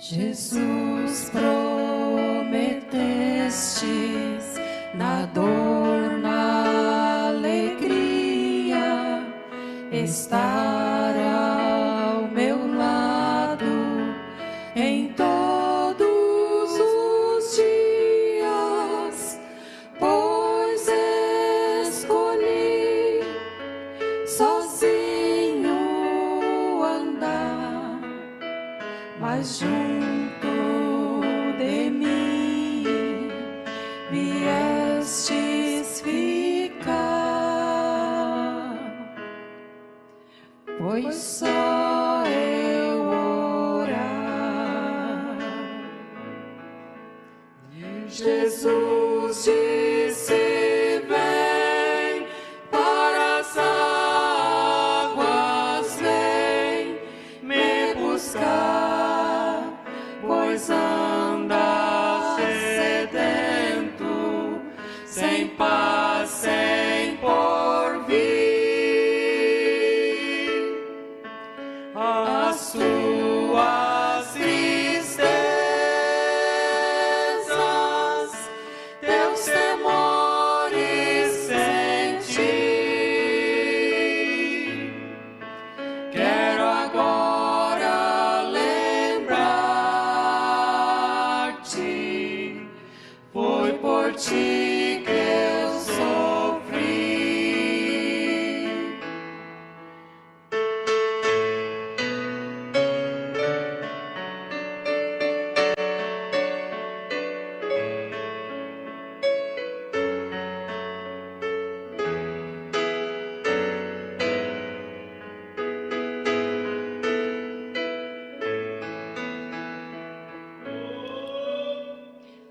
Jesus, prometestes na dor, na alegria, estar ao meu lado em todos os dias, pois escolhi sozinho andar, mas junto de mim viestes ficar, pois só eu orar. Jesus disse: vem para as águas, vem me buscar, pois anda sedento, sem paz, sem porvir. As suas tristezas, teus temores senti. Quero agora lembrar-te, foi por ti que eu sofri.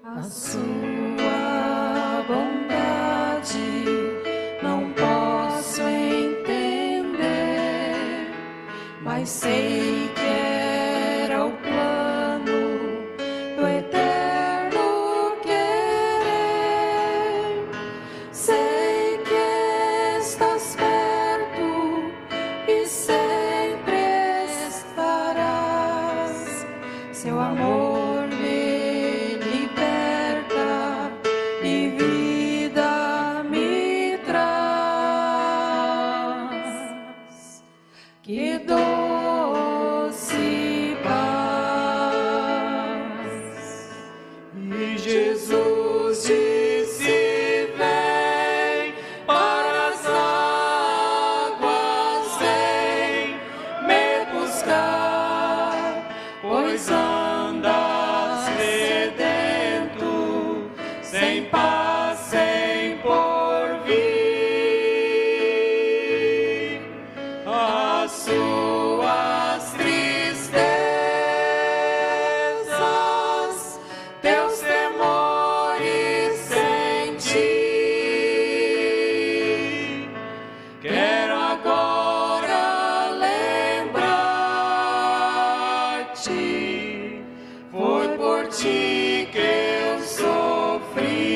A sua bondade não posso entender, mas sei que era o plano do eterno querer. Sei que estás perto e sempre estarás. Seu amor me liberta e vida me traz. Que doce paz. E Jesus disse: vem para as águas, vem me buscar, pois andas sedento, sem paz, sem porvir. As suas tristezas, teus temores senti. Quero agora lembrar-te, foi por ti que eu sofri.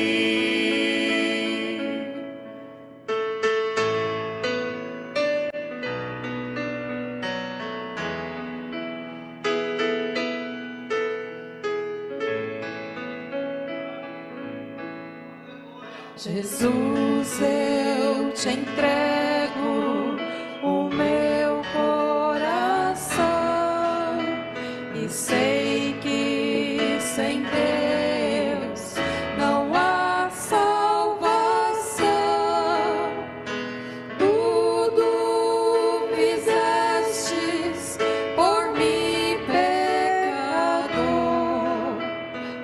Jesus, eu te entrego o meu coração e sei que sem Deus não há salvação. Tudo fizestes por mim, pecador,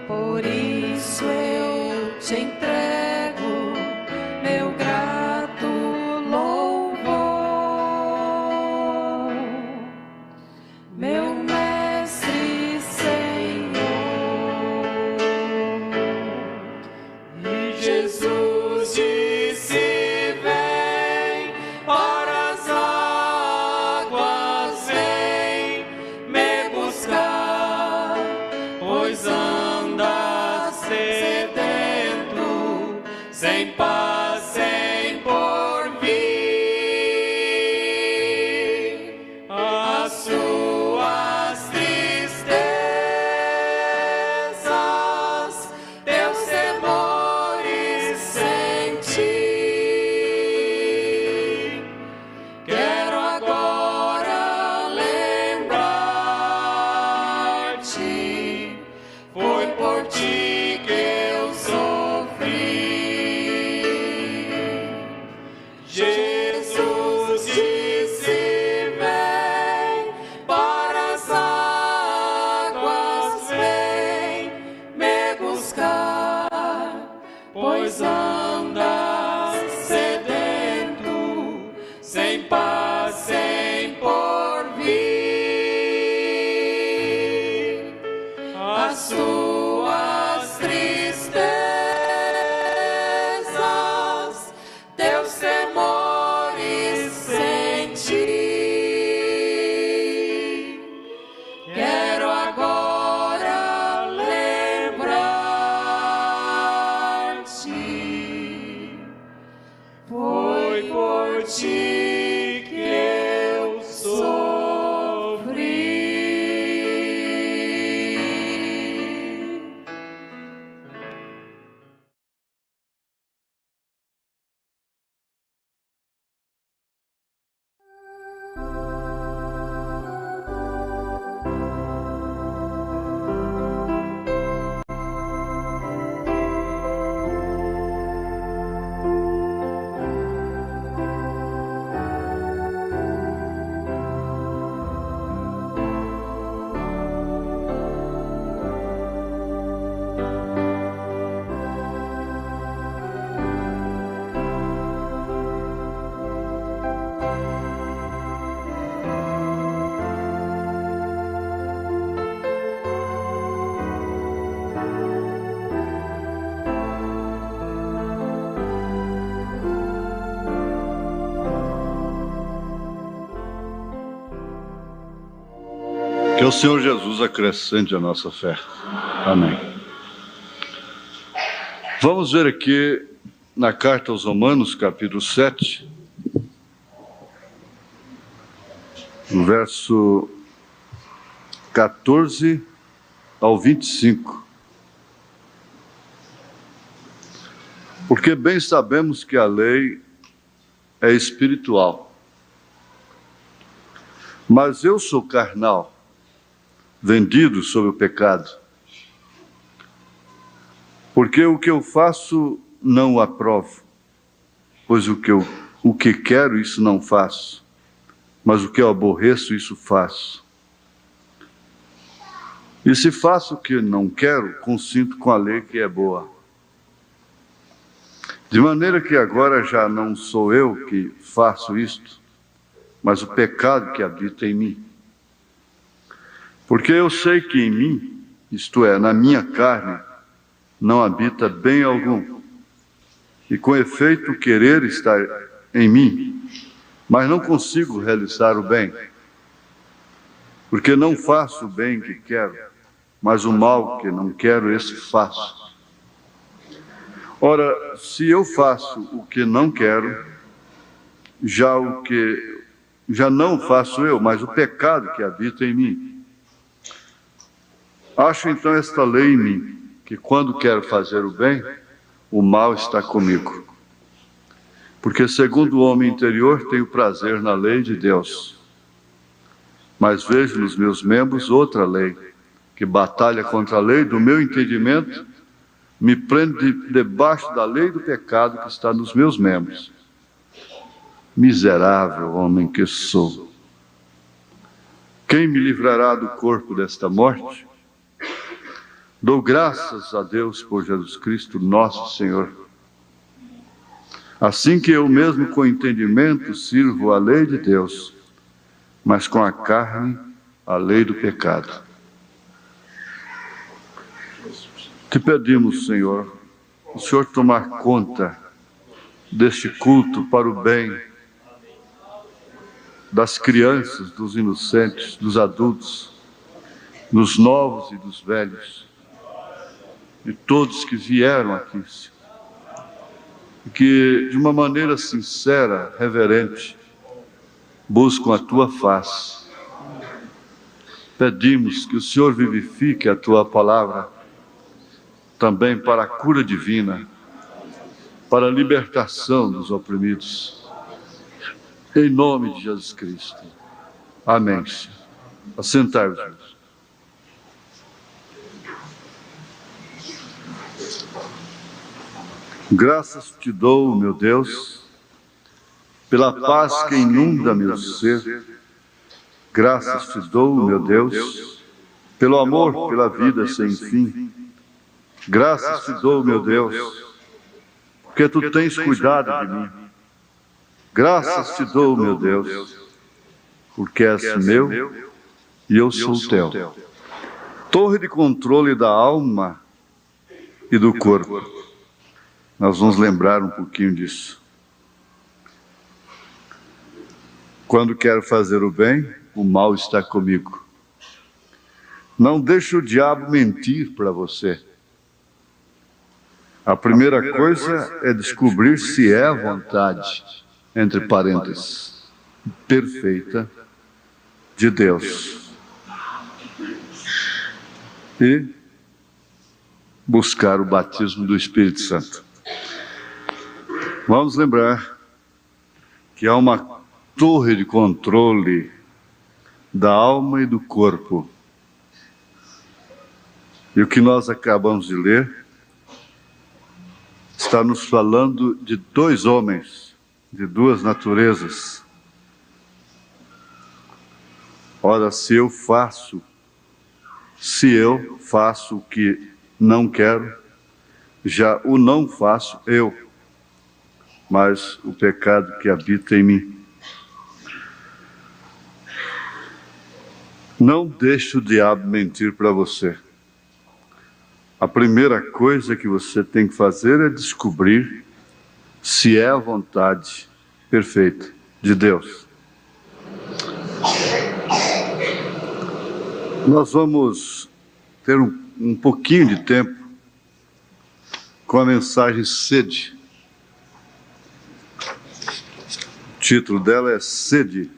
por isso eu te entrego meu grato louvor. sem paz, sem porvir. As suas tristezas, teus temores senti. Quero agora lembrar-te, foi por ti que eu sofri. Que o Senhor Jesus acrescente a nossa fé. Amém. Vamos ver aqui na carta aos Romanos, capítulo 7, no verso 14 ao 25. Porque bem sabemos que a lei é espiritual, mas eu sou carnal, vendido sob o pecado. Porque o que eu faço não o aprovo, pois o que quero, isso não faço, mas o que eu aborreço, isso faço. E se faço o que não quero, consinto com a lei que é boa. De maneira que agora já não sou eu que faço isto, mas o pecado que habita em mim. Porque eu sei que em mim, isto é, na minha carne, não habita bem algum. E com efeito, o querer está em mim, mas não consigo realizar o bem. Porque não faço o bem que quero, mas o mal que não quero, esse faço. Ora, se eu faço o que não quero, já não faço eu, mas o pecado que habita em mim. Acho então esta lei em mim, que quando quero fazer o bem, o mal está comigo. Porque segundo o homem interior tenho prazer na lei de Deus. Mas vejo nos meus membros outra lei, que batalha contra a lei do meu entendimento, me prende debaixo da lei do pecado que está nos meus membros. Miserável homem que sou! Quem me livrará do corpo desta morte? Dou graças a Deus por Jesus Cristo, nosso Senhor. Assim que eu mesmo com entendimento sirvo a lei de Deus, mas com a carne a lei do pecado. Te pedimos, Senhor, o Senhor tomar conta deste culto para o bem das crianças, dos inocentes, dos adultos, dos novos e dos velhos, de todos que vieram aqui, e que de uma maneira sincera, reverente, buscam a Tua face. Pedimos que o Senhor vivifique a Tua palavra, também para a cura divina, para a libertação dos oprimidos. Em nome de Jesus Cristo. Amém. Assentai-vos. Graças te dou, meu Deus, pela paz que inunda meu ser. Graças te dou, meu Deus, pelo amor, pela vida sem fim. Graças te dou, meu Deus, porque tu tens cuidado de mim. Graças te dou, meu Deus, porque és meu e eu sou teu. Torre de controle da alma e do corpo. Nós vamos lembrar um pouquinho disso. Quando quero fazer o bem, o mal está comigo. Não deixe o diabo mentir para você. A primeira coisa é descobrir se é a vontade, entre parênteses, perfeita de Deus. E buscar o batismo do Espírito Santo. Vamos lembrar que há uma torre de controle da alma e do corpo. E o que nós acabamos de ler está nos falando de dois homens, de duas naturezas. Ora, se eu faço o que não quero, já o não faço eu, mas o pecado que habita em mim. Não deixe o diabo mentir para você. A primeira coisa que você tem que fazer é descobrir se é a vontade perfeita de Deus. Nós vamos ter um pouquinho de tempo com a mensagem Sede. O título dela é Sede.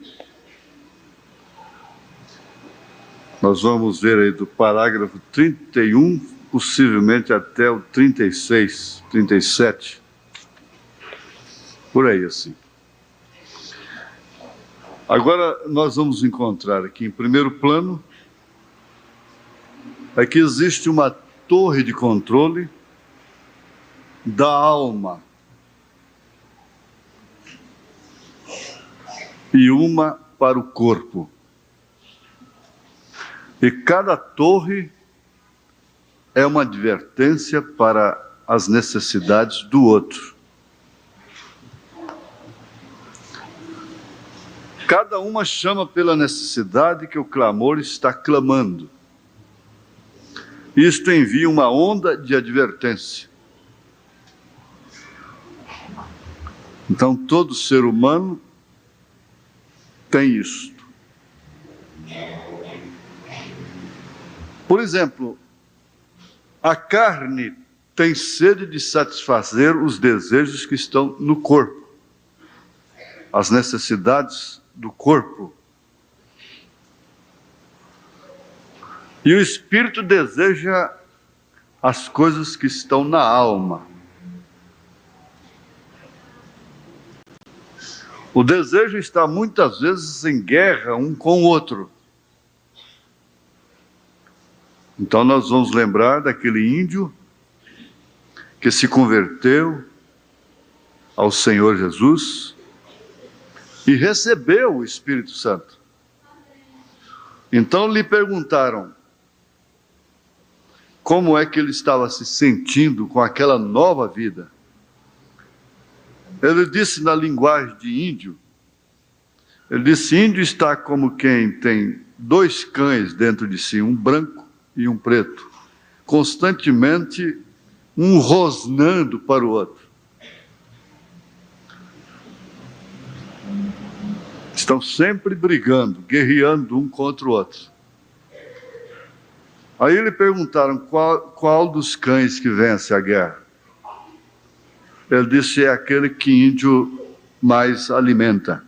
Nós vamos ver aí do parágrafo 31, possivelmente até o 36, 37. Por aí assim. Agora nós vamos encontrar aqui em primeiro plano é que existe uma torre de controle da alma e uma para o corpo. E cada torre é uma advertência para as necessidades do outro. Cada uma chama pela necessidade que o clamor está clamando. Isto envia uma onda de advertência. Então, todo ser humano tem isso. Por exemplo, a carne tem sede de satisfazer os desejos que estão no corpo, as necessidades do corpo. E o espírito deseja as coisas que estão na alma. O desejo está muitas vezes em guerra um com o outro. Então nós vamos lembrar daquele índio que se converteu ao Senhor Jesus e recebeu o Espírito Santo. Então lhe perguntaram como é que ele estava se sentindo com aquela nova vida. Ele disse na linguagem de índio, ele disse: índio está como quem tem dois cães dentro de si, um branco e um preto, constantemente um rosnando para o outro. Estão sempre brigando, guerreando um contra o outro. Aí lhe perguntaram qual dos cães que vence a guerra. Ele disse: é aquele que índio mais alimenta.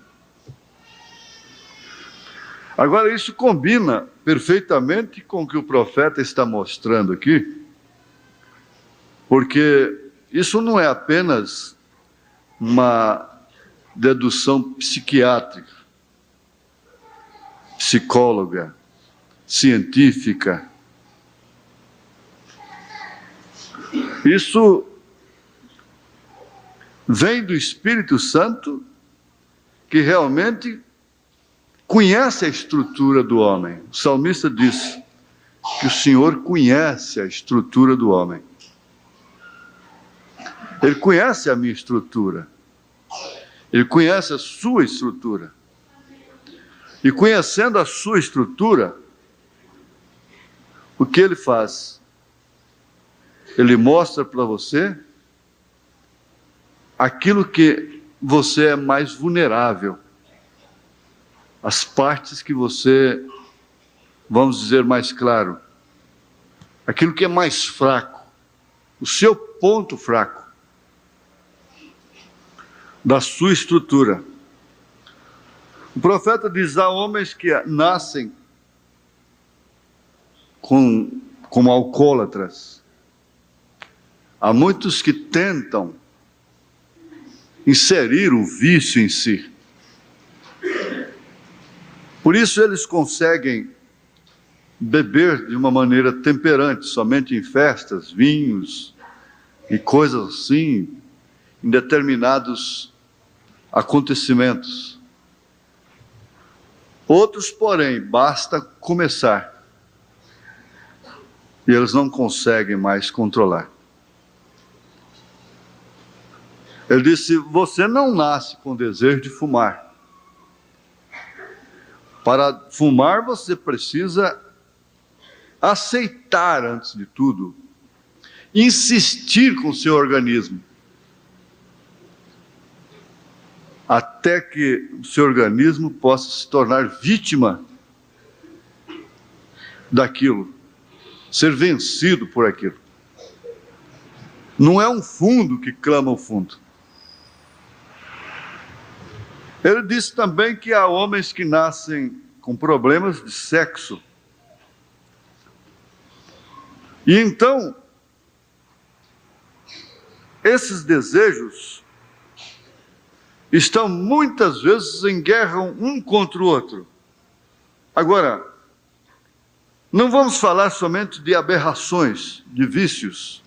Agora, isso combina perfeitamente com o que o profeta está mostrando aqui, porque isso não é apenas uma dedução psiquiátrica, psicóloga, científica. Isso vem do Espírito Santo, que realmente conhece a estrutura do homem. O salmista diz que o Senhor conhece a estrutura do homem. Ele conhece a minha estrutura. Ele conhece a sua estrutura. E conhecendo a sua estrutura, o que ele faz? Ele mostra para você aquilo que você é mais vulnerável, as partes que você, vamos dizer mais claro, aquilo que é mais fraco, o seu ponto fraco da sua estrutura. O profeta diz: há homens que nascem como alcoólatras. Há muitos que tentam inserir o vício em si. Por isso eles conseguem beber de uma maneira temperante, somente em festas, vinhos e coisas assim, em determinados acontecimentos. Outros, porém, basta começar e eles não conseguem mais controlar. Ele disse: você não nasce com desejo de fumar. Para fumar você precisa aceitar, antes de tudo, insistir com o seu organismo, até que o seu organismo possa se tornar vítima daquilo, ser vencido por aquilo. Não é um fundo que clama o fundo. Ele disse também que há homens que nascem com problemas de sexo. E então, esses desejos estão muitas vezes em guerra um contra o outro. Agora, não vamos falar somente de aberrações, de vícios,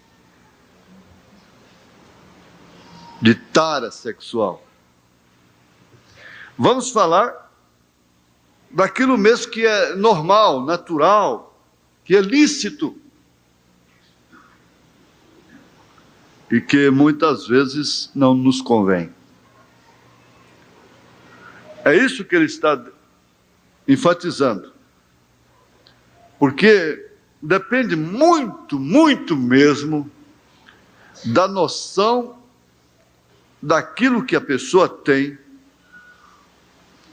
de tara sexual. Vamos falar daquilo mesmo que é normal, natural, que é lícito. E que muitas vezes não nos convém. É isso que ele está enfatizando. Porque depende muito, muito mesmo da noção daquilo que a pessoa tem,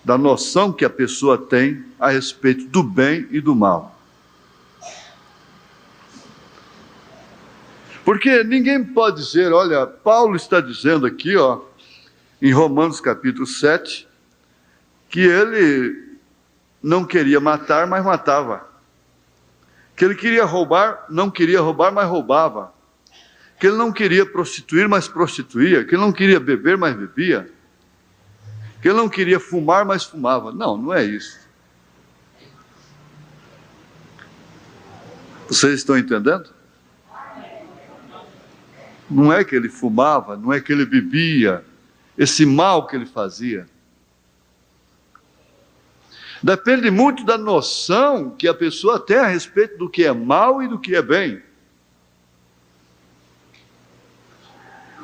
da noção que a pessoa tem a respeito do bem e do mal. Porque ninguém pode dizer, olha, Paulo está dizendo aqui, em Romanos capítulo 7, que ele não queria matar, mas matava. Que ele queria roubar, não queria roubar, mas roubava. Que ele não queria prostituir, mas prostituía. Que ele não queria beber, mas bebia. Que ele não queria fumar, mas fumava. Não, não é isso. Vocês estão entendendo? Não é que ele fumava, não é que ele bebia, esse mal que ele fazia. Depende muito da noção que a pessoa tem a respeito do que é mal e do que é bem.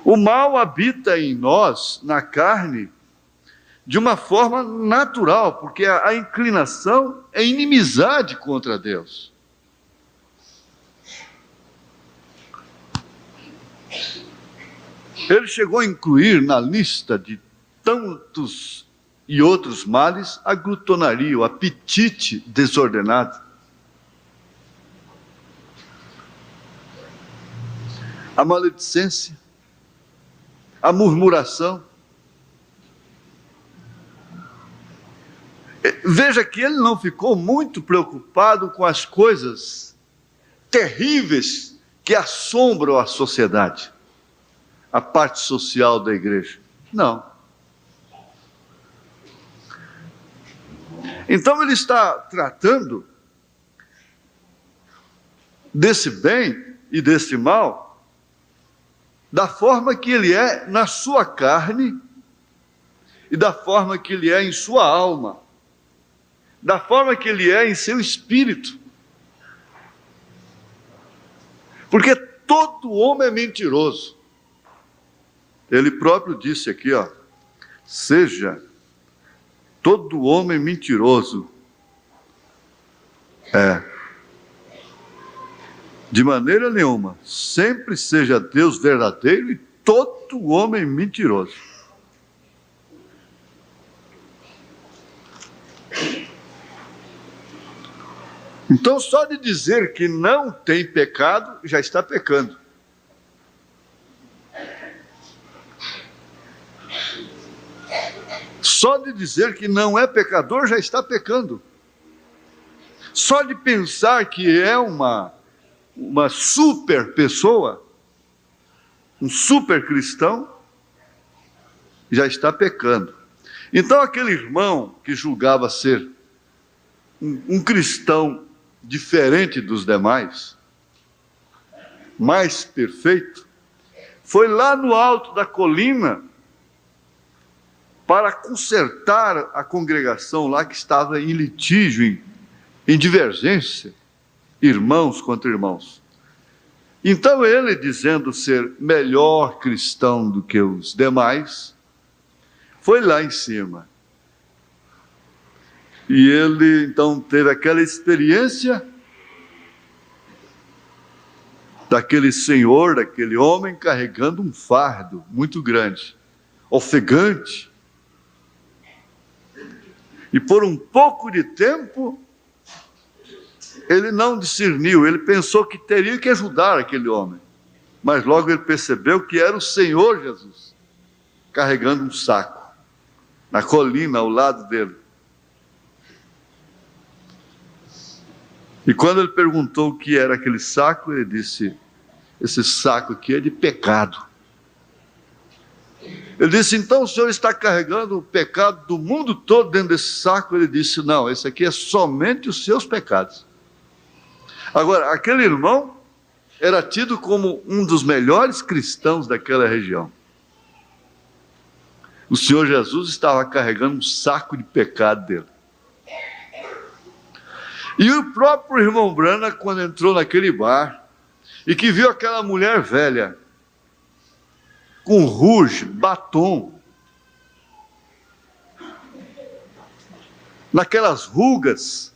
O mal habita em nós, na carne, de uma forma natural, porque a inclinação é inimizade contra Deus. Ele chegou a incluir na lista de tantos e outros males a glutonaria, o apetite desordenado. A maledicência, a murmuração. Veja que ele não ficou muito preocupado com as coisas terríveis que assombram a sociedade, a parte social da igreja. Não. Então ele está tratando desse bem e desse mal da forma que ele é na sua carne e da forma que ele é em sua alma, da forma que ele é em seu espírito. Porque todo homem é mentiroso. Ele próprio disse aqui, seja todo homem mentiroso. De maneira nenhuma, sempre seja Deus verdadeiro e todo homem mentiroso. Então, só de dizer que não tem pecado, já está pecando. Só de dizer que não é pecador, já está pecando. Só de pensar que é uma super pessoa, um super cristão, já está pecando. Então, aquele irmão que julgava ser um cristão diferente dos demais, mais perfeito, foi lá no alto da colina para consertar a congregação lá que estava em litígio, em divergência, irmãos contra irmãos. Então ele, dizendo ser melhor cristão do que os demais, foi lá em cima. E ele então teve aquela experiência daquele senhor, daquele homem carregando um fardo muito grande, ofegante. E por um pouco de tempo, ele não discerniu, ele pensou que teria que ajudar aquele homem. Mas logo ele percebeu que era o Senhor Jesus, carregando um saco, na colina ao lado dele. E quando ele perguntou o que era aquele saco, ele disse: esse saco aqui é de pecado. Ele disse: então o senhor está carregando o pecado do mundo todo dentro desse saco? Ele disse: não, esse aqui é somente os seus pecados. Agora, aquele irmão era tido como um dos melhores cristãos daquela região. O Senhor Jesus estava carregando um saco de pecado dele. E o próprio irmão Branham, quando entrou naquele bar, e que viu aquela mulher velha, com rouge, batom, naquelas rugas,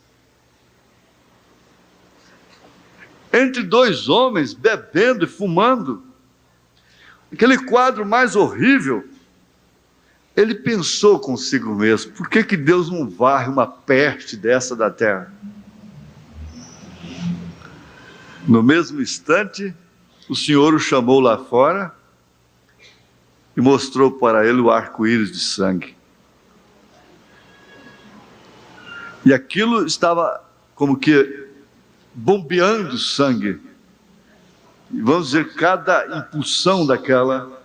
entre dois homens bebendo e fumando, aquele quadro mais horrível, ele pensou consigo mesmo: por que Deus não varre uma peste dessa da terra? No mesmo instante, o Senhor o chamou lá fora e mostrou para ele o arco-íris de sangue. E aquilo estava como que bombeando sangue. E vamos dizer, cada impulsão daquela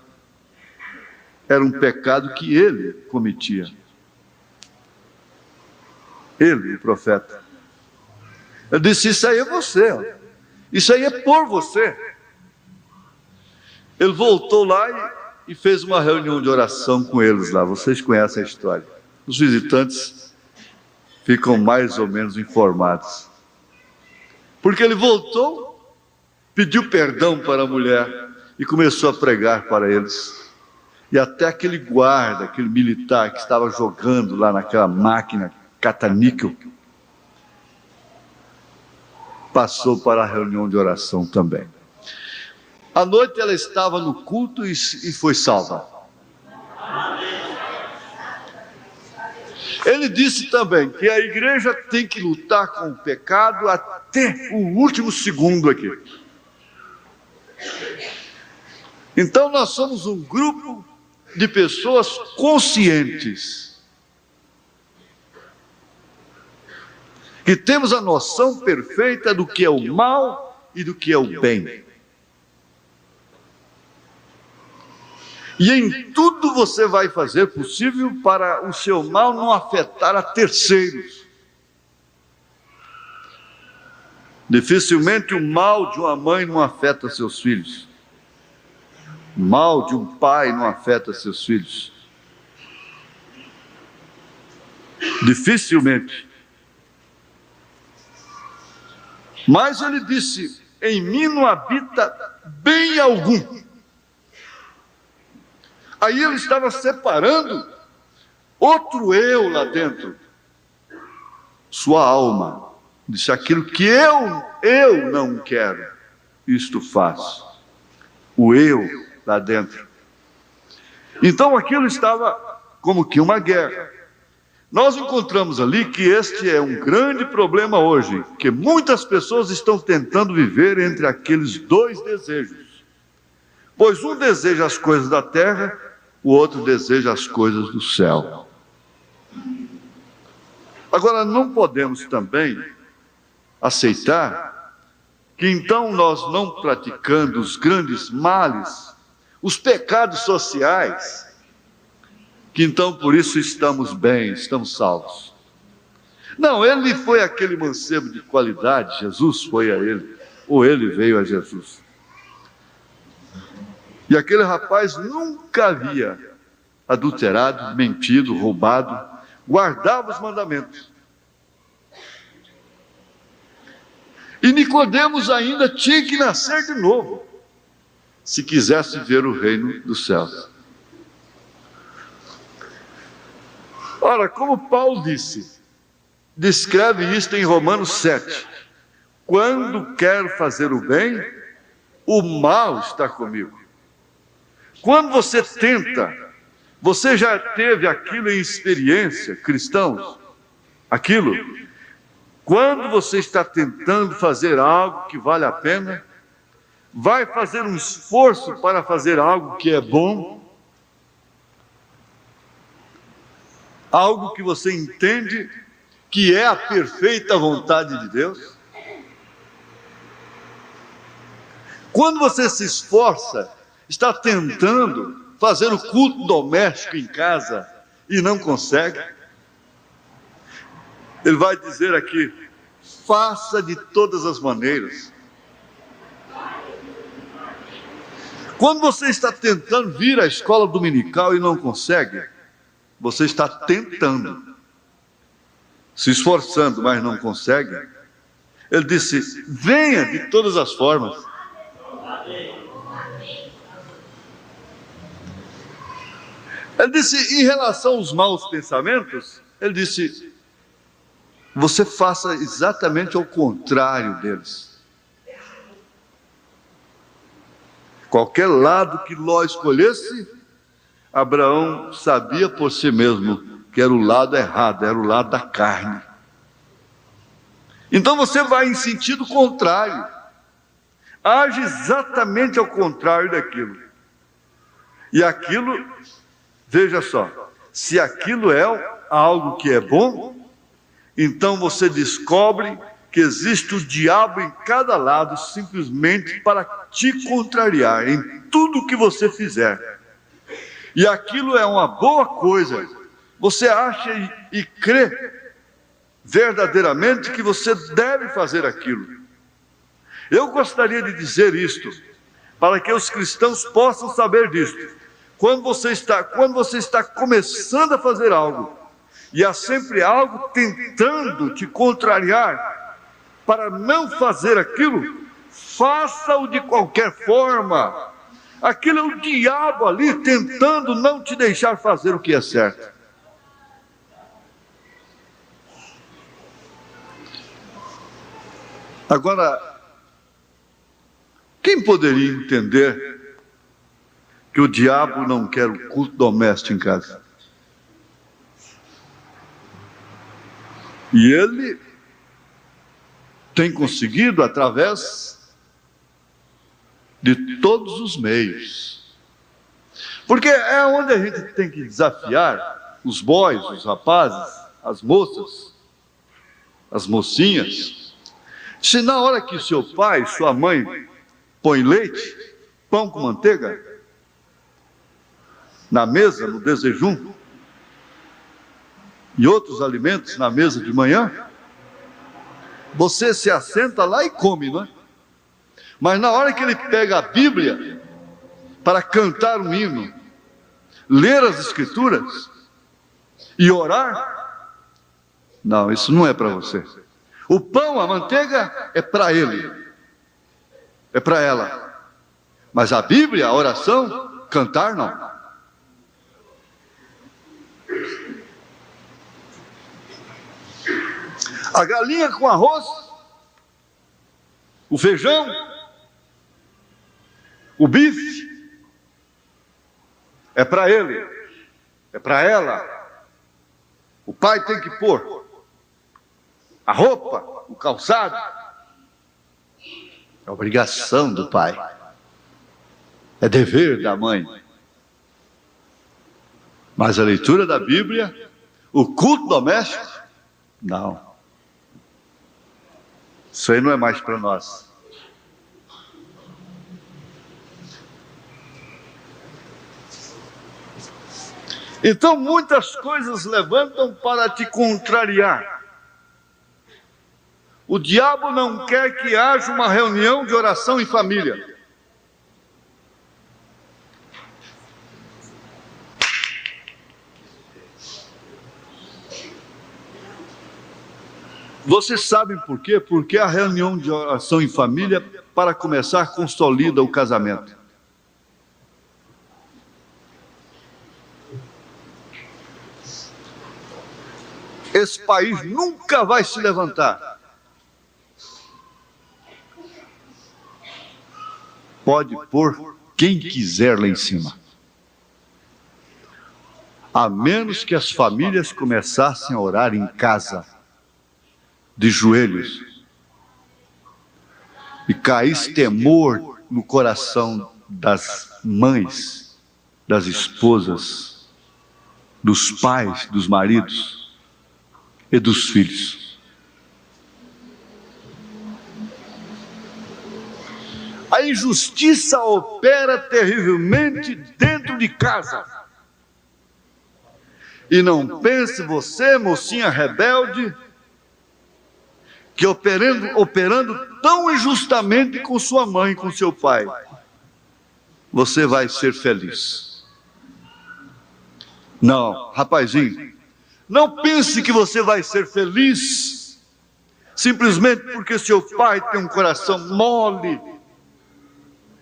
era um pecado que ele cometia. Ele, o profeta. Eu disse: isso aí é você, ó. Isso aí é por você. Ele voltou lá e fez uma reunião de oração com eles lá. Vocês conhecem a história. Os visitantes ficam mais ou menos informados. Porque ele voltou, pediu perdão para a mulher e começou a pregar para eles. E até aquele guarda, aquele militar que estava jogando lá naquela máquina cata-níquel, passou para a reunião de oração também. À noite ela estava no culto e foi salva. Ele disse também que a igreja tem que lutar com o pecado até o último segundo aqui. Então nós somos um grupo de pessoas conscientes, que temos a noção perfeita do que é o mal e do que é o bem. E em tudo você vai fazer possível para o seu mal não afetar a terceiros. Dificilmente o mal de uma mãe não afeta seus filhos. O mal de um pai não afeta seus filhos. Dificilmente. Mas ele disse: em mim não habita bem algum. Aí ele estava separando outro eu lá dentro, sua alma, disse: aquilo que eu não quero, isto faço. O eu lá dentro. Então aquilo estava como que uma guerra. Nós encontramos ali que este é um grande problema hoje, que muitas pessoas estão tentando viver entre aqueles dois desejos. Pois um deseja as coisas da terra, o outro deseja as coisas do céu. Agora, não podemos também aceitar que então nós, não praticando os grandes males, os pecados sociais, que então por isso estamos bem, estamos salvos. Não, ele foi aquele mancebo de qualidade, Jesus foi a ele, ou ele veio a Jesus. E aquele rapaz nunca havia adulterado, mentido, roubado, guardava os mandamentos. E Nicodemos ainda tinha que nascer de novo, se quisesse ver o reino dos céus. Ora, como Paulo descreve isto em Romanos 7. Quando quero fazer o bem, o mal está comigo. Quando você tenta, você já teve aquilo em experiência, cristãos? Aquilo? Quando você está tentando fazer algo que vale a pena, vai fazer um esforço para fazer algo que é bom, algo que você entende que é a perfeita vontade de Deus. Quando você se esforça, está tentando fazer o culto doméstico em casa e não consegue, ele vai dizer aqui: faça de todas as maneiras. Quando você está tentando vir à escola dominical e não consegue, você está tentando, se esforçando, mas não consegue. Ele disse: venha de todas as formas. Ele disse, em relação aos maus pensamentos, ele disse: você faça exatamente ao contrário deles. Qualquer lado que Ló escolhesse, Abraão sabia por si mesmo que era o lado errado, era o lado da carne. Então você vai em sentido contrário, age exatamente ao contrário daquilo. E aquilo, veja só, se aquilo é algo que é bom, então você descobre que existe o diabo em cada lado, simplesmente para te contrariar em tudo que você fizer. E aquilo é uma boa coisa. Você acha e crê verdadeiramente que você deve fazer aquilo. Eu gostaria de dizer isto, para que os cristãos possam saber disto. Quando você está começando a fazer algo, e há sempre algo tentando te contrariar para não fazer aquilo, faça-o de qualquer forma. Aquilo é o diabo ali tentando não te deixar fazer o que é certo. Agora, quem poderia entender que o diabo não quer o culto doméstico em casa? E ele tem conseguido através de todos os meios. Porque é onde a gente tem que desafiar os boys, os rapazes, as moças, as mocinhas. Se na hora que seu pai, sua mãe põe leite, pão com manteiga na mesa, no desjejum, e outros alimentos na mesa de manhã, você se assenta lá e come, não é? Mas na hora que ele pega a Bíblia para cantar um hino, ler as Escrituras e orar, não, isso não é para você. O pão, a manteiga é para ele, é para ela. Mas a Bíblia, a oração, cantar não. A galinha com arroz, o feijão, o bife, é para ele, é para ela. O pai tem que pôr a roupa, o calçado. É obrigação do pai, é dever da mãe. Mas a leitura da Bíblia, o culto doméstico, não. Isso aí não é mais para nós. Então muitas coisas levantam para te contrariar. O diabo não quer que haja uma reunião de oração em família. Vocês sabem por quê? Porque a reunião de oração em família, para começar, consolida o casamento. Esse país nunca vai se levantar. Pode pôr quem quiser lá em cima. A menos que as famílias começassem a orar em casa, de joelhos, e caísse temor no coração das mães, das esposas, dos pais, dos maridos e dos filhos. A injustiça opera terrivelmente dentro de casa. E não pense você, mocinha rebelde, que operando tão injustamente com sua mãe, com seu pai, você vai ser feliz. Não, rapazinho, não pense que você vai ser feliz simplesmente porque seu pai tem um coração mole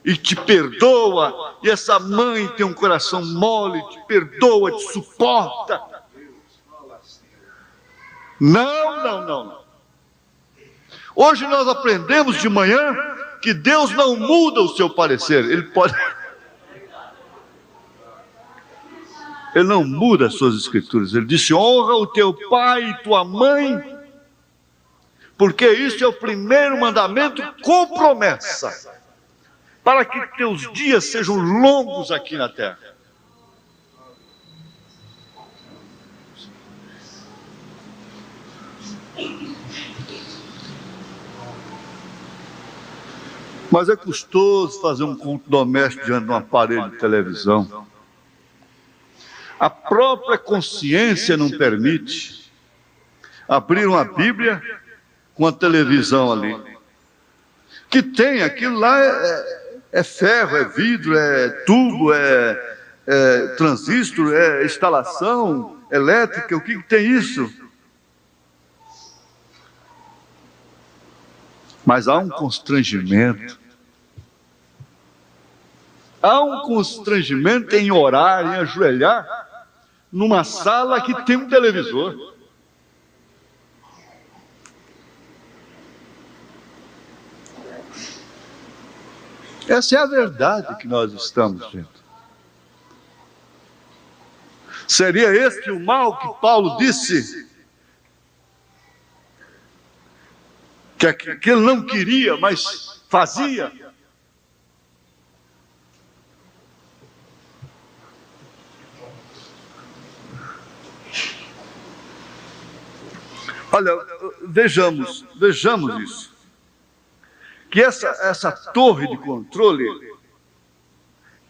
e te perdoa, e essa mãe tem um coração mole, te perdoa, te suporta. Não, não, não. Hoje nós aprendemos de manhã que Deus não muda o seu parecer. Ele não muda as suas escrituras. Ele disse: honra o teu pai e tua mãe, porque isso é o primeiro mandamento com promessa, para que teus dias sejam longos aqui na terra. Mas é custoso fazer um culto doméstico diante de um aparelho de televisão. A própria consciência não permite abrir uma Bíblia com a televisão ali. Que tem, aquilo lá é ferro, é vidro, é tubo, é transistor, é instalação elétrica. O que tem isso? Mas há um constrangimento. Há um constrangimento em orar, em ajoelhar, numa sala que tem um televisor. Essa é a verdade que nós estamos vendo. Seria este o mal que Paulo disse que ele não queria, mas fazia? Olha, vejamos isso. Que essa torre de controle,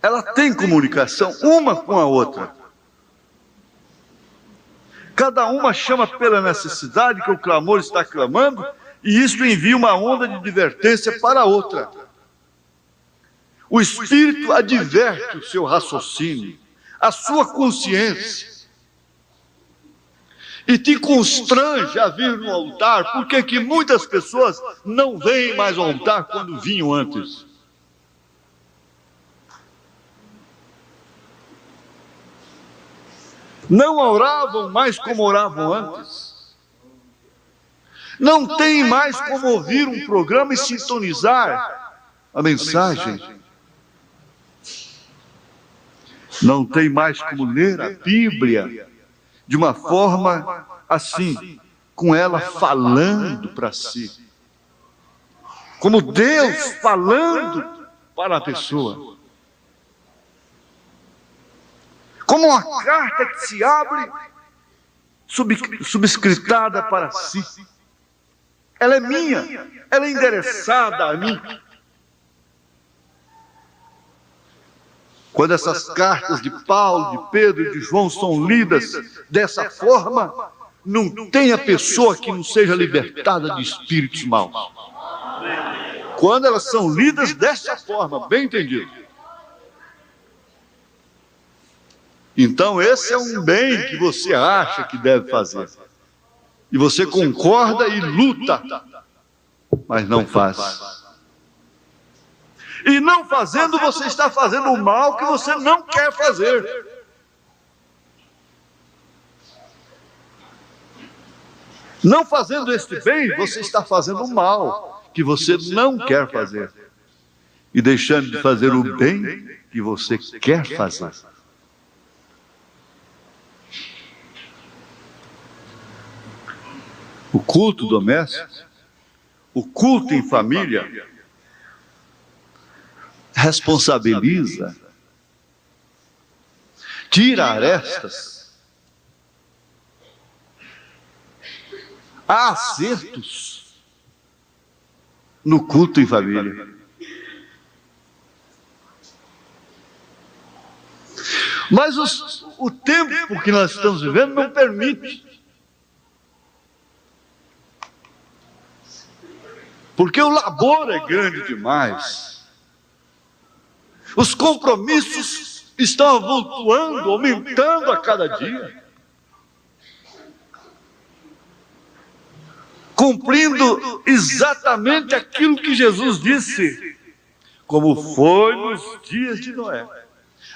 ela tem comunicação uma com a outra. Cada uma chama pela necessidade que o clamor está clamando, e isso envia uma onda de advertência para a outra. O Espírito adverte o seu raciocínio, a sua consciência, e te constrange a vir no altar. Por que que muitas pessoas não vêm mais ao altar quando vinham antes? Não oravam mais como oravam antes. Não tem mais como ouvir um programa e sintonizar a mensagem. Não tem mais como ler a Bíblia de uma forma assim, com ela falando para si. Como Deus falando para a pessoa. Como uma carta que se abre subscritada para si. Ela é minha, ela é endereçada a mim. Quando essas cartas de Paulo, de Pedro e de João são lidas dessa forma, não tem a pessoa que não seja libertada de espíritos maus. Quando elas são lidas dessa forma, bem entendido. Então esse é um bem que você acha que deve fazer. E você concorda e luta, mas não faz. E não fazendo, você está fazendo o mal que você não quer fazer. Não fazendo este bem, você está fazendo o mal que você não quer fazer. E deixando de fazer o bem que você quer fazer. O culto doméstico, o culto em família, responsabiliza, tira arestas, há acertos no culto em família. Mas o tempo que nós estamos vivendo não permite. Porque o labor é grande demais. Os compromissos estão avultuando, aumentando a cada dia. Cumprindo exatamente aquilo que Jesus disse. Como foi nos dias de Noé,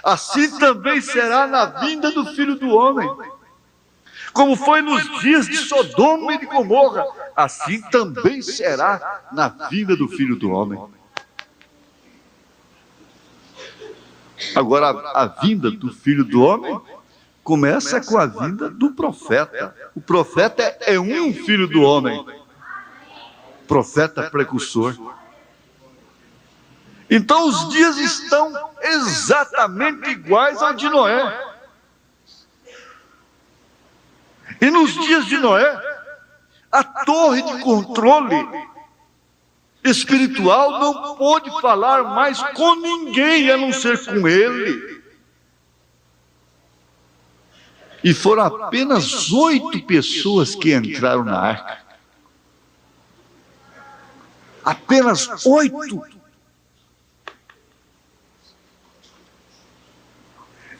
assim também será na vinda do Filho do Homem. Como foi nos dias de Sodoma e de Gomorra, assim também será na vinda do Filho do Homem. Agora, a vinda do Filho do Homem começa com a vinda do profeta. O profeta é um filho do homem. Profeta precursor. Então, os dias estão exatamente iguais ao de Noé. E nos dias de Noé, a torre de controle espiritual não pôde falar mais com ninguém a não ser com ele. E foram apenas 8 pessoas que entraram na arca. Apenas 8.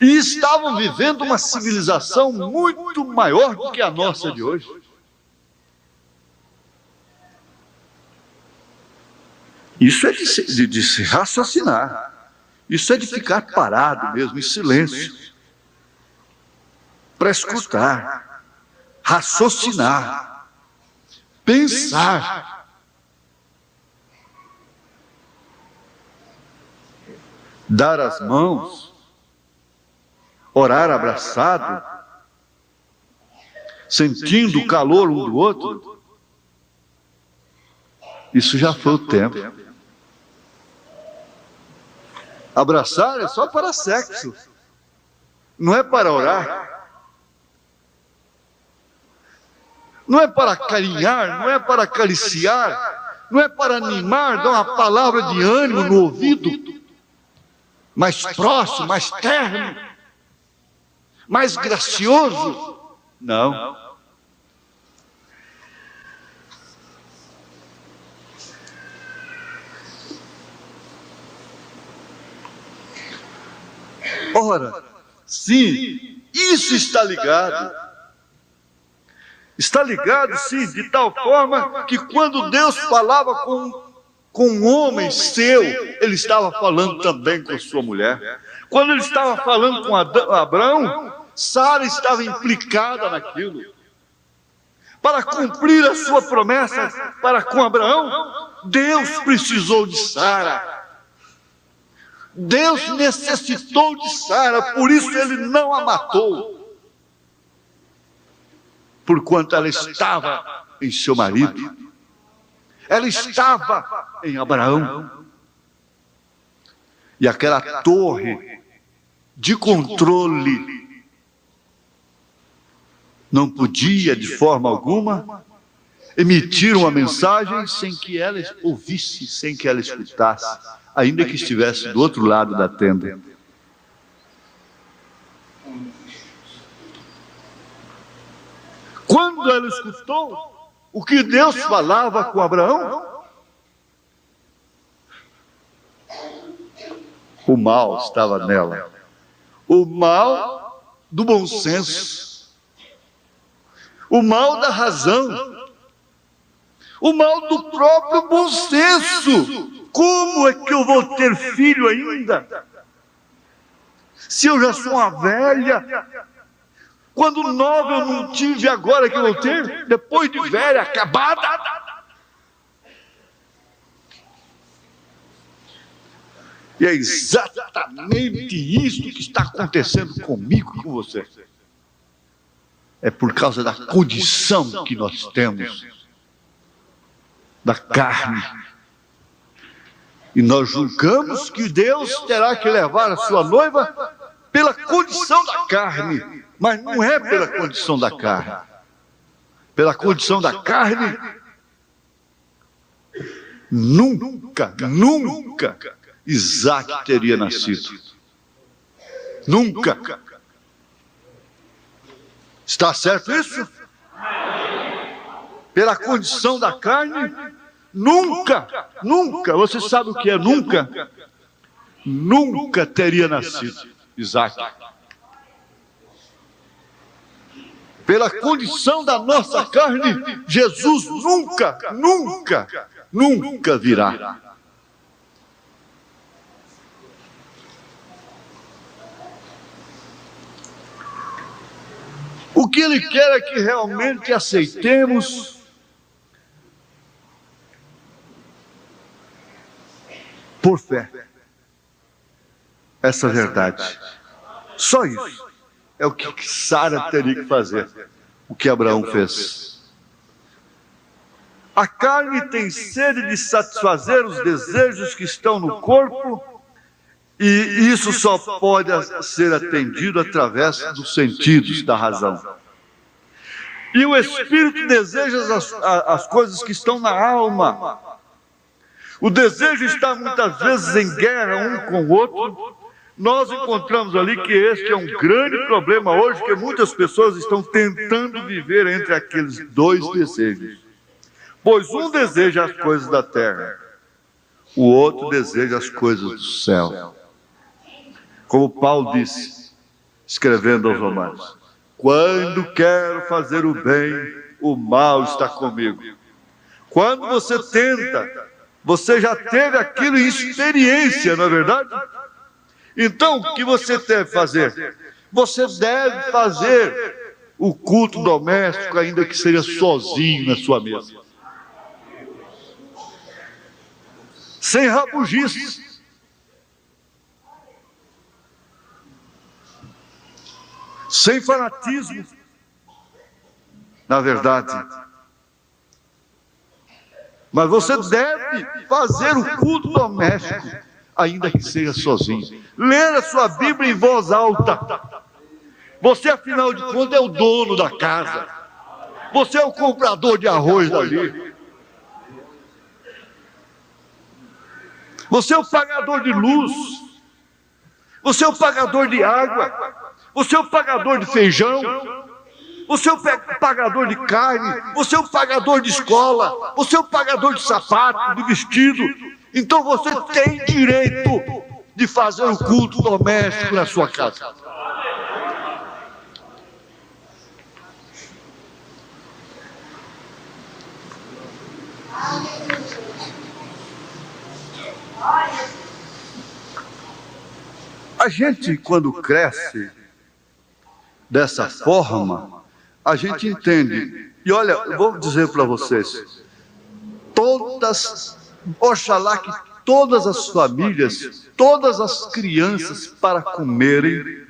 E estavam vivendo uma civilização muito maior do que a nossa de hoje. Isso é de se raciocinar. Isso é de ficar parado mesmo, em silêncio. Para escutar, raciocinar, pensar. Dar as mãos, orar abraçado, sentindo o calor um do outro. Isso já foi o tempo. Abraçar é só para sexo, não é para orar. Não é para carinhar, não é para acariciar, não é para animar, dar uma palavra de ânimo no ouvido, mais próximo, mais terno, mais gracioso. Não. Ora, sim, isso está ligado. Está ligado, sim, de tal forma que quando Deus falava com um homem seu, Ele estava falando também com sua mulher. Quando Ele estava falando com Abraão, Sara estava implicada naquilo. Para cumprir a sua promessa para com Abraão, Deus precisou de Sara. Deus necessitou de Sara, por isso ele não a matou. Porquanto ela estava em seu marido. Ela estava em Abraão. E aquela torre de controle não podia, de forma alguma, emitir uma mensagem sem que ela ouvisse, sem que ela escutasse, ainda que estivesse do outro lado da tenda. Quando ela escutou o que Deus falava com Abraão, o mal estava nela. O mal do bom senso. O mal da razão. O mal do próprio bom senso. Como é que eu vou ter filho ainda? Se eu já sou uma velha. Quando nova eu não tive, agora que eu vou ter? Depois de velha, acabada. E é exatamente isso que está acontecendo comigo e com você. É por causa da condição que nós temos, da carne. E nós julgamos que Deus terá que levar a sua noiva pela condição da carne. Mas não é pela condição da carne. Pela condição da carne, nunca Isaac teria nascido. Nunca. Está certo isso? Pela condição da carne, nunca. Você sabe o que é nunca? Nunca teria nascido Isaac. Pela condição da nossa carne, Jesus nunca virá. O que Ele quer é que realmente aceitemos por fé essa verdade. Só isso é o que Sara teria que fazer, o que Abraão fez. A carne tem sede de satisfazer os desejos que estão no corpo, e isso só pode ser atendido através dos sentidos, da razão. E o Espírito deseja as coisas que estão na alma. O desejo está muitas vezes em guerra um com o outro. Nós encontramos ali que este é um grande problema hoje, que muitas pessoas estão tentando viver entre aqueles dois desejos. Pois um deseja as coisas da terra, o outro deseja as coisas do céu. Como Paulo disse, escrevendo aos Romanos: quando quero fazer o bem, o mal está comigo. Quando você tenta, você já teve aquilo em experiência, não é verdade? Então, o que você deve fazer? Você deve fazer o culto doméstico, ainda que seja sozinho na sua mesa. Sem rabugice. Sem fanatismo. Na verdade. Mas você deve fazer o culto doméstico, ainda que seja sozinho. Ler a sua Bíblia em voz alta. Você, afinal de contas, é o dono da casa. Você é o comprador de arroz dali. Você é o pagador de luz. Você é o pagador de água. Você é o pagador de feijão. Você é o pagador de carne. Você é o pagador de escola. Você é o pagador de sapato, de vestido. Então você tem direito de fazer o culto doméstico na sua casa. A gente, quando cresce dessa forma, a gente entende E olha, eu vou dizer para vocês, oxalá que todas as famílias, todas as crianças para comerem,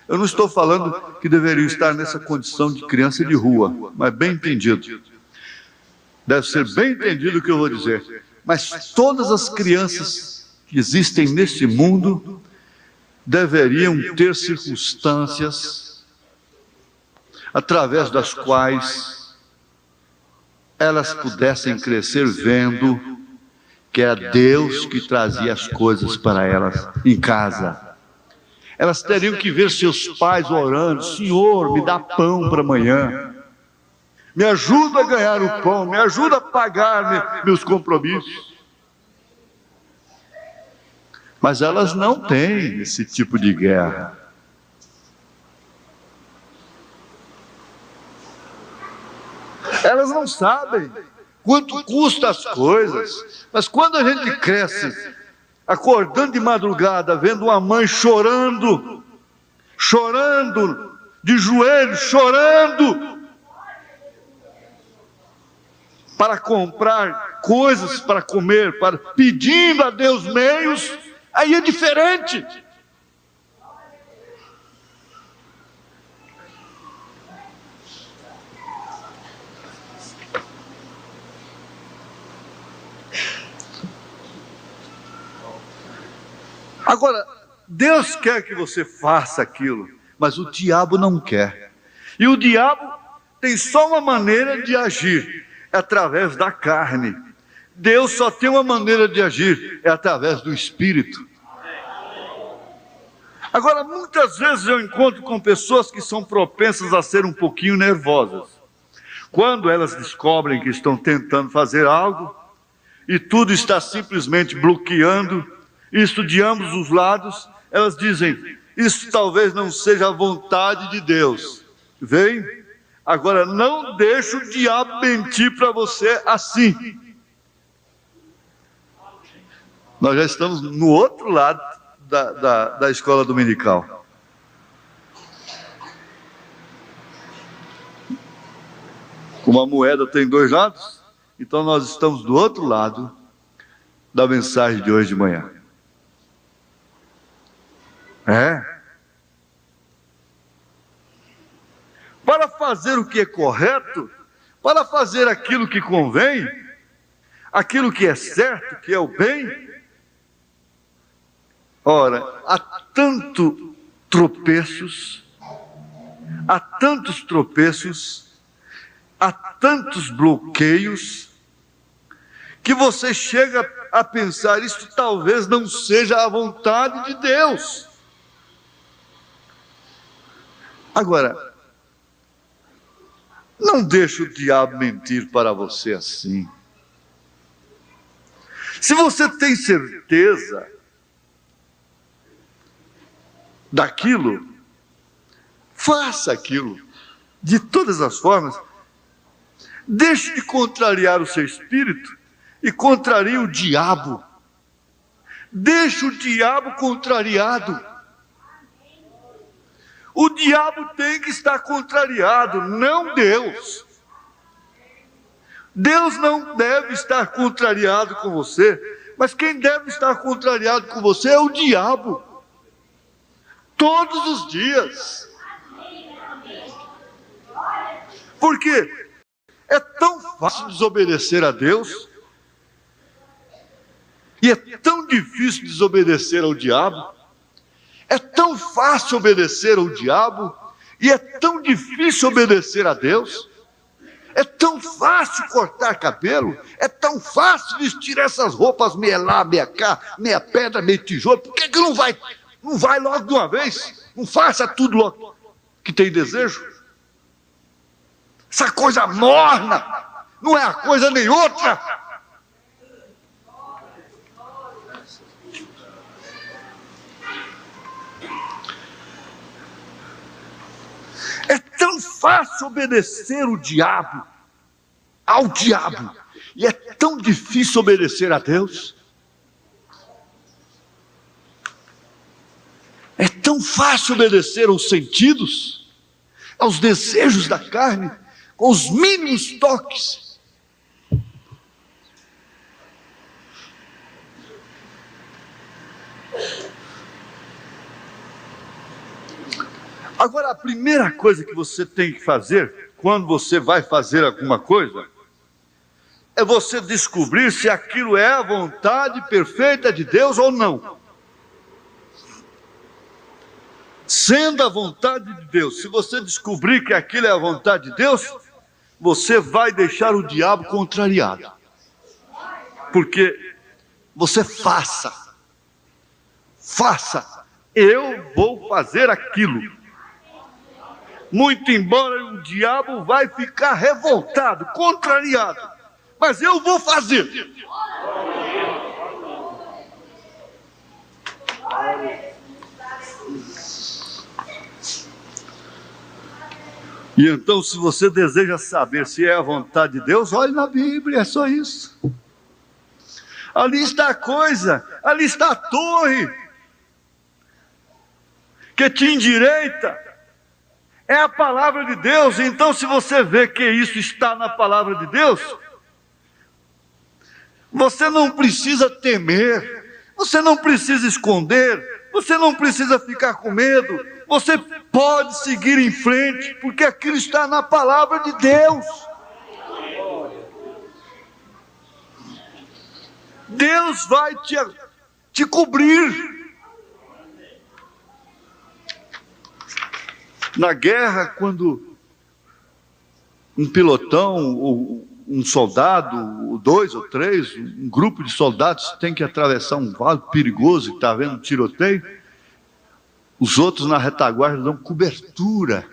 eu não estou falando que deveriam estar nessa condição de criança de rua, mas bem entendido. Deve ser bem entendido o que eu vou dizer. Mas todas as crianças que existem neste mundo deveriam ter circunstâncias através das quais elas pudessem crescer vendo que era Deus que trazia as coisas para elas em casa. Elas teriam que ver seus pais orando: Senhor, me dá pão para amanhã, me ajuda a ganhar o pão, me ajuda a pagar meus compromissos. Mas elas não têm esse tipo de guerra. Elas não sabem quanto custam as coisas. Mas quando a gente cresce, acordando de madrugada, vendo uma mãe chorando, de joelhos, chorando, para comprar coisas para comer, pedindo a Deus meios, aí é diferente. Agora, Deus quer que você faça aquilo, mas o diabo não quer. E o diabo tem só uma maneira de agir, é através da carne. Deus só tem uma maneira de agir, é através do Espírito. Agora, muitas vezes eu encontro com pessoas que são propensas a ser um pouquinho nervosas. Quando elas descobrem que estão tentando fazer algo, e tudo está simplesmente bloqueando, isso de ambos os lados, elas dizem: isso talvez não seja a vontade de Deus. Vem? Agora, não deixe o diabo mentir para você assim. Nós já estamos no outro lado da escola dominical. Como a moeda tem dois lados, então nós estamos do outro lado da mensagem de hoje de manhã. Para fazer o que é correto, para fazer aquilo que convém, aquilo que é certo, que é o bem. Ora, há tantos tropeços, há tantos bloqueios, que você chega a pensar: isso talvez não seja a vontade de Deus. Agora, não deixe o diabo mentir para você assim. Se você tem certeza daquilo, faça aquilo de todas as formas. Deixe de contrariar o seu espírito e contrarie o diabo. Deixe o diabo contrariado. O diabo tem que estar contrariado, não Deus. Deus não deve estar contrariado com você, mas quem deve estar contrariado com você é o diabo. Todos os dias. Porque é tão fácil desobedecer a Deus, e é tão difícil desobedecer ao diabo. É tão fácil obedecer ao diabo, e é tão difícil obedecer a Deus. É tão fácil cortar cabelo, é tão fácil vestir essas roupas meia lá, meia cá, meia pedra, meio tijolo. Por que não vai logo de uma vez? Não faça tudo logo que tem desejo. Essa coisa morna, não é a coisa nem outra. É tão fácil obedecer ao diabo, e é tão difícil obedecer a Deus. É tão fácil obedecer aos sentidos, aos desejos da carne, com os mínimos toques. Agora, a primeira coisa que você tem que fazer, quando você vai fazer alguma coisa, é você descobrir se aquilo é a vontade perfeita de Deus ou não. Sendo a vontade de Deus, se você descobrir que aquilo é a vontade de Deus, você vai deixar o diabo contrariado. Porque você faça, eu vou fazer aquilo. Muito embora o diabo vai ficar revoltado, contrariado, mas eu vou fazer. E então, se você deseja saber se é a vontade de Deus, olhe na Bíblia, é só isso. Ali está a coisa, ali está a torre que te endireita. É a palavra de Deus. Então, se você vê que isso está na palavra de Deus, você não precisa temer, você não precisa esconder, você não precisa ficar com medo, você pode seguir em frente, porque aquilo está na palavra de Deus. Deus vai te cobrir. Na guerra, quando um pilotão, ou um soldado, ou 2 ou 3, um grupo de soldados tem que atravessar um vale perigoso, que está havendo um tiroteio, os outros na retaguarda dão cobertura.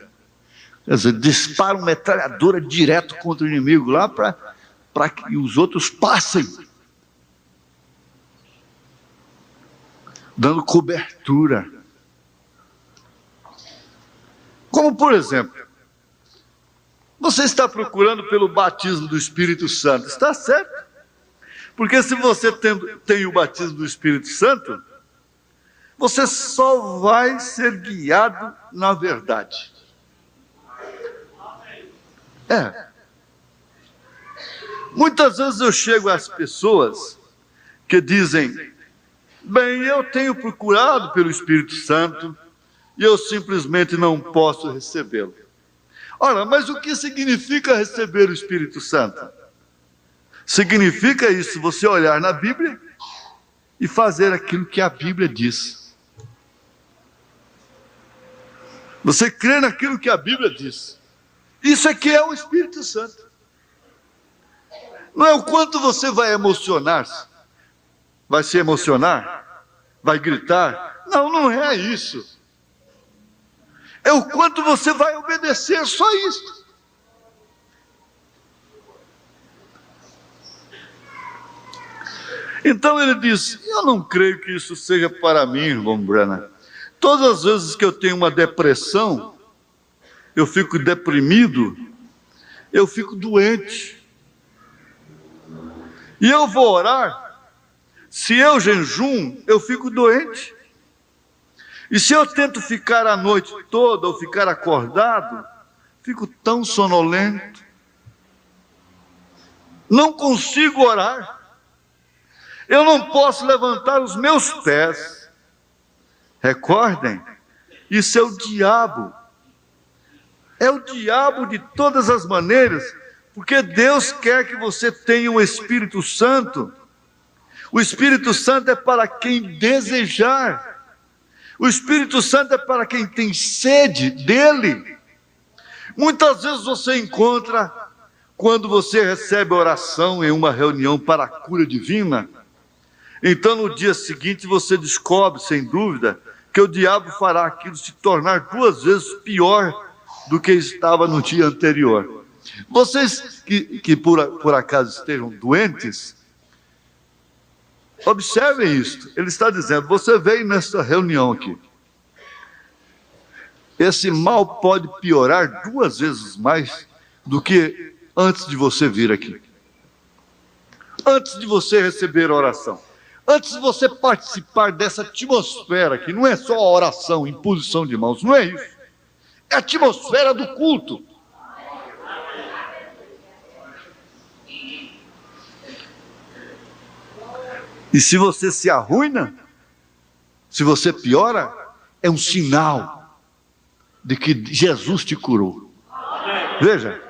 Quer dizer, disparam metralhadora direto contra o inimigo lá para que os outros passem. Dando cobertura. Como, por exemplo, você está procurando pelo batismo do Espírito Santo, está certo? Porque se você tem o batismo do Espírito Santo, você só vai ser guiado na verdade. Muitas vezes eu chego às pessoas que dizem, bem, eu tenho procurado pelo Espírito Santo, e eu simplesmente não posso recebê-lo. Ora, mas o que significa receber o Espírito Santo? Significa isso, você olhar na Bíblia e fazer aquilo que a Bíblia diz. Você crê naquilo que a Bíblia diz. Isso é que é o Espírito Santo. Não é o quanto você vai emocionar-se, vai se emocionar, vai gritar. Não, não é isso. É o quanto você vai obedecer, só isso. Então ele diz, eu não creio que isso seja para mim, irmão Branham. Todas as vezes que eu tenho uma depressão, eu fico deprimido, eu fico doente. E eu vou orar, se eu jejum, eu fico doente. E se eu tento ficar a noite toda ou ficar acordado, fico tão sonolento. Não consigo orar. Eu não posso levantar os meus pés. Recordem, isso é o diabo. É o diabo de todas as maneiras, porque Deus quer que você tenha o Espírito Santo. O Espírito Santo é para quem desejar. O Espírito Santo é para quem tem sede dele. Muitas vezes você encontra, quando você recebe oração em uma reunião para a cura divina, então no dia seguinte você descobre, sem dúvida, que o diabo fará aquilo se tornar 2 vezes pior do que estava no dia anterior. Vocês que por acaso estejam doentes, observem isto. Ele está dizendo, você veio nessa reunião aqui. Esse mal pode piorar 2 vezes mais do que antes de você vir aqui. Antes de você receber a oração. Antes de você participar dessa atmosfera, que não é só a oração, imposição de mãos, não é isso. É a atmosfera do culto. E se você se arruina, se você piora, é um sinal de que Jesus te curou. Veja.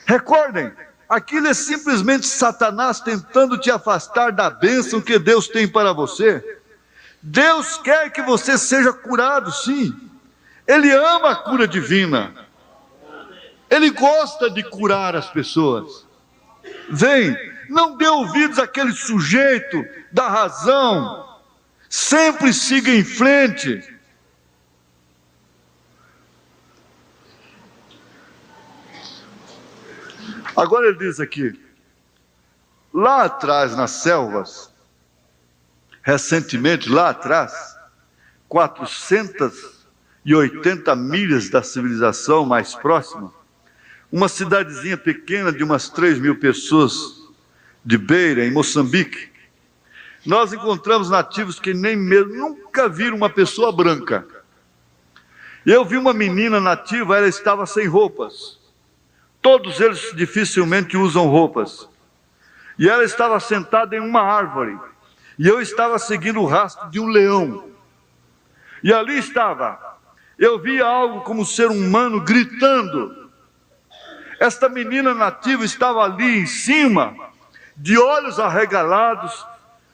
Recordem, aquilo é simplesmente Satanás tentando te afastar da bênção que Deus tem para você. Deus quer que você seja curado, sim. Ele ama a cura divina. Ele gosta de curar as pessoas. Vem, não dê ouvidos àquele sujeito da razão. Sempre siga em frente. Agora ele diz aqui, lá atrás nas selvas, recentemente lá atrás, 480 milhas da civilização mais próxima, uma cidadezinha pequena de umas 3.000 pessoas, de Beira, em Moçambique, nós encontramos nativos que nem mesmo nunca viram uma pessoa branca. Eu vi uma menina nativa, ela estava sem roupas. Todos eles dificilmente usam roupas. E ela estava sentada em uma árvore. E eu estava seguindo o rastro de um leão. E ali estava. Eu via algo como um ser humano gritando. Esta menina nativa estava ali em cima, de olhos arregalados,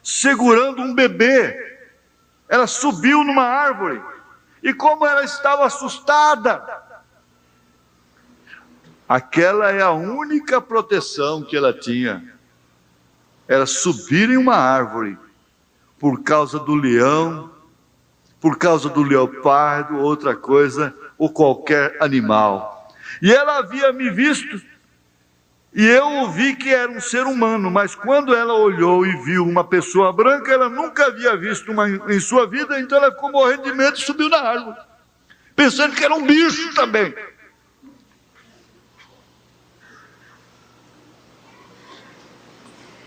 segurando um bebê. Ela subiu numa árvore. E como ela estava assustada, aquela é a única proteção que ela tinha. Era subir em uma árvore, por causa do leão, por causa do leopardo, outra coisa, ou qualquer animal. E ela havia me visto, e eu vi que era um ser humano, mas quando ela olhou e viu uma pessoa branca, ela nunca havia visto uma em sua vida, então ela ficou morrendo de medo e subiu na árvore, pensando que era um bicho também.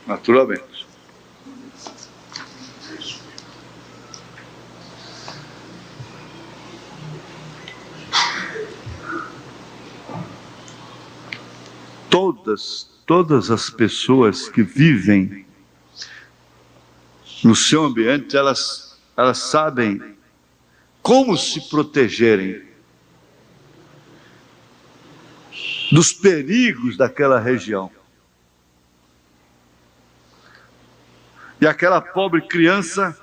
Naturalmente. Todas as pessoas que vivem no seu ambiente, elas sabem como se protegerem dos perigos daquela região. E aquela pobre criança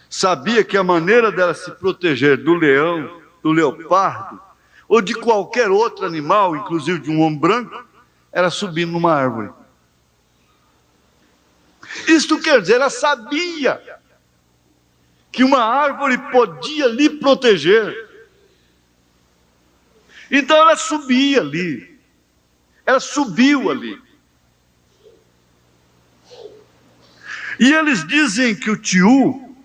sabia que a maneira dela se proteger do leão, do leopardo, ou de qualquer outro animal, inclusive de um homem branco, era subir numa árvore. Isto quer dizer, ela sabia que uma árvore podia lhe proteger. Então ela subia ali, ela subiu ali. E eles dizem que o Tiú,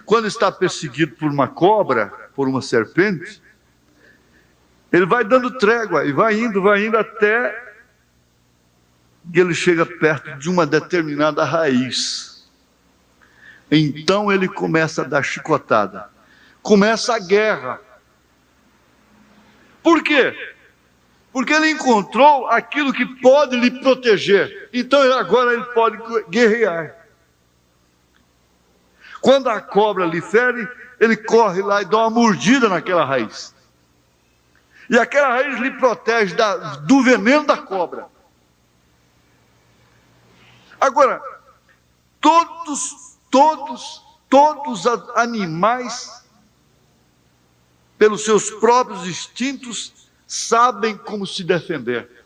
quando está perseguido por uma cobra, por uma serpente, ele vai dando trégua e vai indo até que ele chega perto de uma determinada raiz. Então ele começa a dar chicotada. Começa a guerra. Por quê? Porque ele encontrou aquilo que pode lhe proteger. Então agora ele pode guerrear. Quando a cobra lhe fere, ele corre lá e dá uma mordida naquela raiz. E aquela raiz lhe protege do veneno da cobra. Agora, todos os animais, pelos seus próprios instintos, sabem como se defender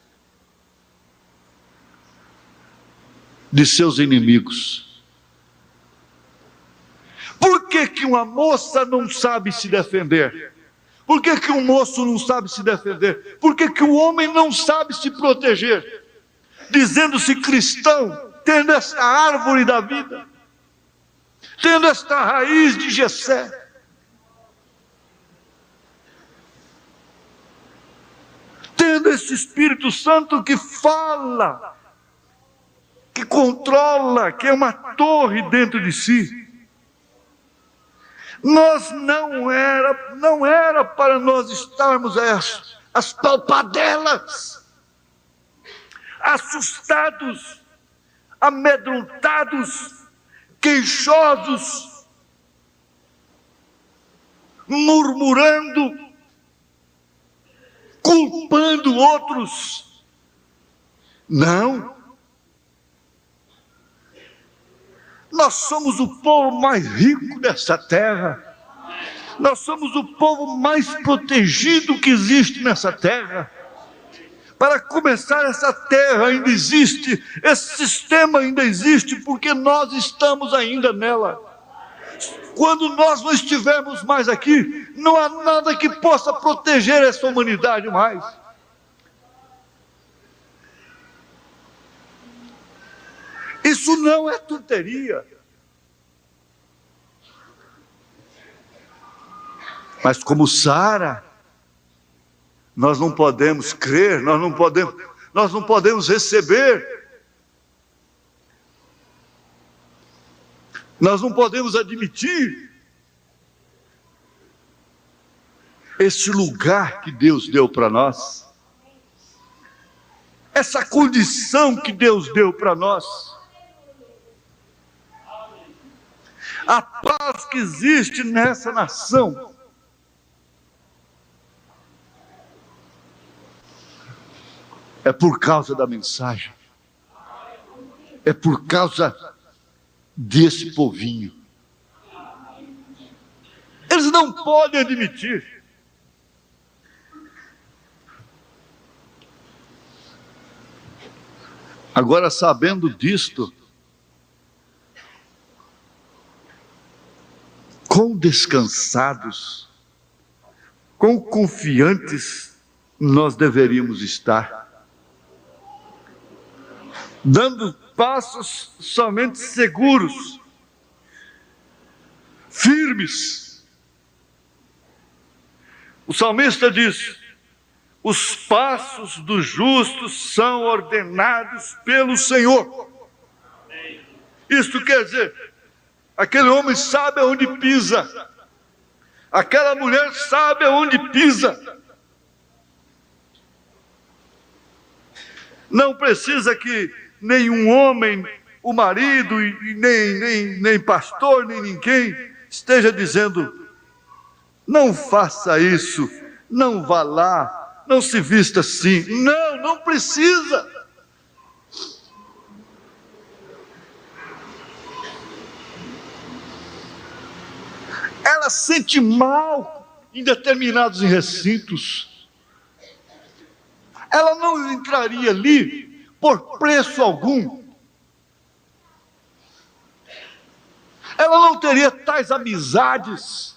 de seus inimigos. Por que uma moça não sabe se defender? Por que um moço não sabe se defender? Por que um homem não sabe se proteger? Dizendo-se cristão, tendo esta árvore da vida, tendo esta raiz de Jessé, tendo esse Espírito Santo que fala, que controla, que é uma torre dentro de si. Nós não era para nós estarmos as palpadelas, assustados, amedrontados, queixosos, murmurando, culpando outros. Não. Nós somos o povo mais rico dessa terra. Nós somos o povo mais protegido que existe nessa terra. Para começar, essa terra ainda existe, esse sistema ainda existe, porque nós estamos ainda nela. Quando nós não estivermos mais aqui, não há nada que possa proteger essa humanidade mais. Isso não é tonteria. Mas como Sara, nós não podemos crer, nós não podemos receber, nós não podemos admitir esse lugar que Deus deu para nós, essa condição que Deus deu para nós. A paz que existe nessa nação é por causa da mensagem, é por causa desse povinho. Eles não podem admitir. Agora, sabendo disto, quão descansados, quão confiantes nós deveríamos estar, dando passos somente seguros, firmes. O salmista diz: os passos dos justos são ordenados pelo Senhor. Isto quer dizer, aquele homem sabe aonde pisa, aquela mulher sabe aonde pisa. Não precisa que nenhum homem, o marido, e nem pastor, nem ninguém, esteja dizendo: não faça isso, não vá lá, não se vista assim. Não, não precisa. Ela sente mal em determinados recintos. Ela não entraria ali por preço algum. Ela não teria tais amizades.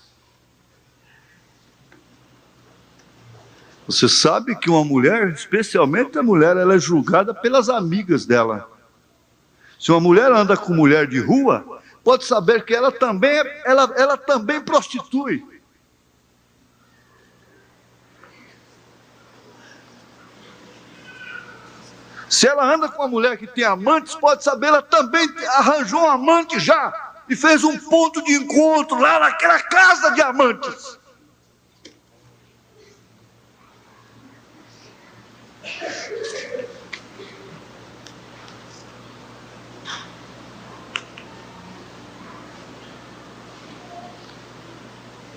Você sabe que uma mulher, especialmente a mulher, ela é julgada pelas amigas dela. Se uma mulher anda com mulher de rua, pode saber que ela também prostitui. Se ela anda com uma mulher que tem amantes, pode saber, ela também arranjou um amante já, e fez um ponto de encontro lá naquela casa de amantes.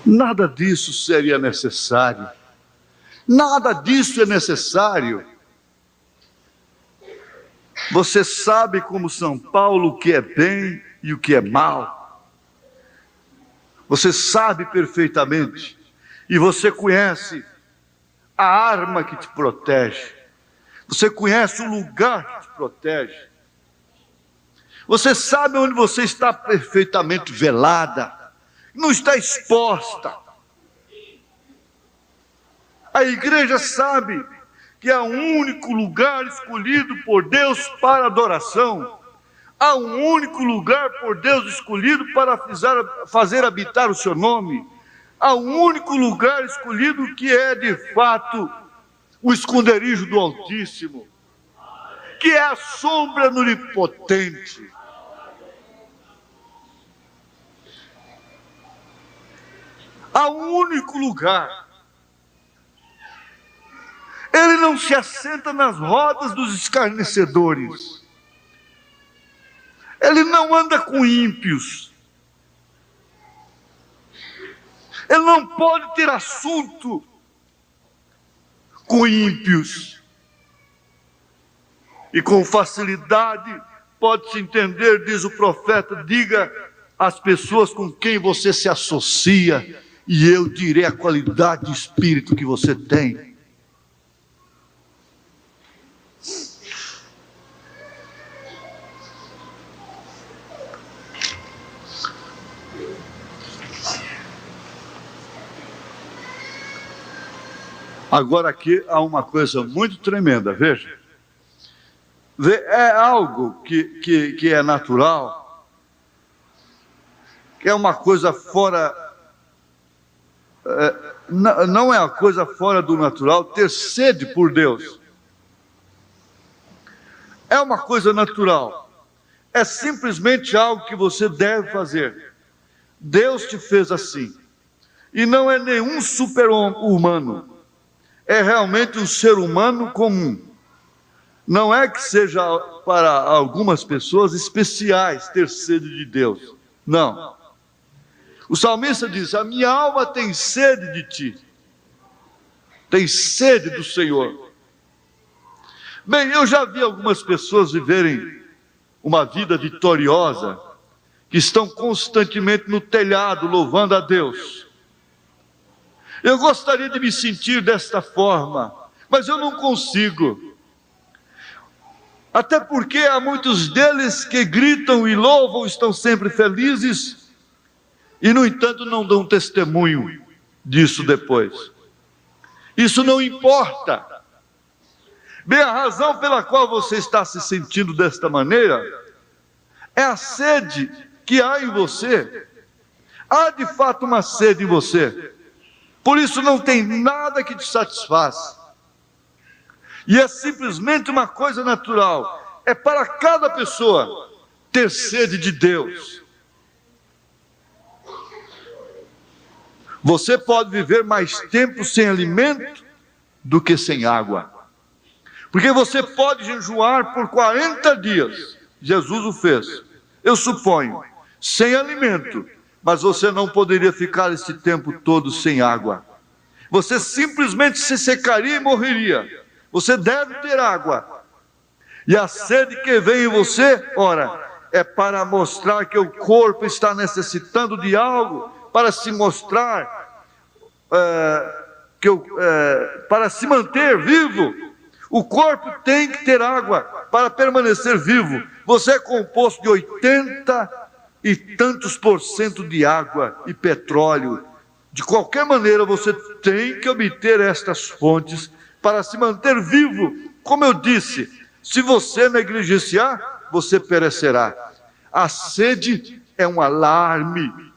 Nada disso seria necessário. Nada disso é necessário. Você sabe, como São Paulo, o que é bem e o que é mal. Você sabe perfeitamente. E você conhece a arma que te protege. Você conhece o lugar que te protege. Você sabe onde você está perfeitamente velada. Não está exposta. A igreja sabe que há um único lugar escolhido por Deus para adoração. Há um único lugar por Deus escolhido para fazer habitar o seu nome. Há um único lugar escolhido que é de fato o esconderijo do Altíssimo, que é a sombra do Onipotente. Há um único lugar. Ele não se assenta nas rodas dos escarnecedores. Ele não anda com ímpios. Ele não pode ter assunto com ímpios. E com facilidade pode-se entender, diz o profeta, diga às pessoas com quem você se associa, e eu direi a qualidade de espírito que você tem. Agora aqui há uma coisa muito tremenda, veja. É algo que é natural, que é uma coisa fora, não é uma coisa fora do natural ter sede por Deus. É uma coisa natural, é simplesmente algo que você deve fazer. Deus te fez assim, e não é nenhum super-humano, é realmente um ser humano comum. Não é que seja para algumas pessoas especiais ter sede de Deus, não. O salmista diz: a minha alma tem sede de ti, tem sede do Senhor. Bem, eu já vi algumas pessoas viverem uma vida vitoriosa, que estão constantemente no telhado louvando a Deus. Eu gostaria de me sentir desta forma, mas eu não consigo. Até porque há muitos deles que gritam e louvam, estão sempre felizes, e no entanto não dão testemunho disso depois. Isso não importa. Bem, a razão pela qual você está se sentindo desta maneira é a sede que há em você. Há de fato uma sede em você. Por isso não tem nada que te satisfaça. E é simplesmente uma coisa natural. É para cada pessoa ter sede de Deus. Você pode viver mais tempo sem alimento do que sem água. Porque você pode jejuar por 40 dias. Jesus o fez. Eu suponho, sem alimento. Mas você não poderia ficar esse tempo todo sem água. Você simplesmente se secaria e morreria. Você deve ter água. E a sede que vem em você, ora, é para mostrar que o corpo está necessitando de algo, para se mostrar, para se manter vivo. O corpo tem que ter água para permanecer vivo. Você é composto de 80 e tantos % de água e petróleo. De qualquer maneira, você tem que obter estas fontes para se manter vivo. Como eu disse, se você negligenciar, você perecerá. A sede é um alarme,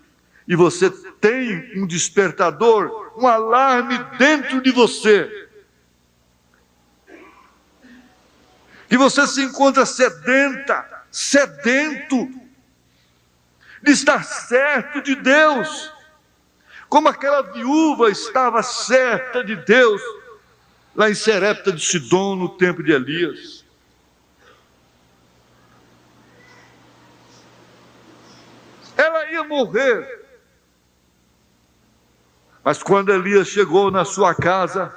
e você tem um despertador, um alarme dentro de você, que você se encontra sedento de estar certo de Deus, como aquela viúva estava certa de Deus lá em Serepta de Sidom, no tempo de Elias. Ela ia morrer, mas quando Elias chegou na sua casa,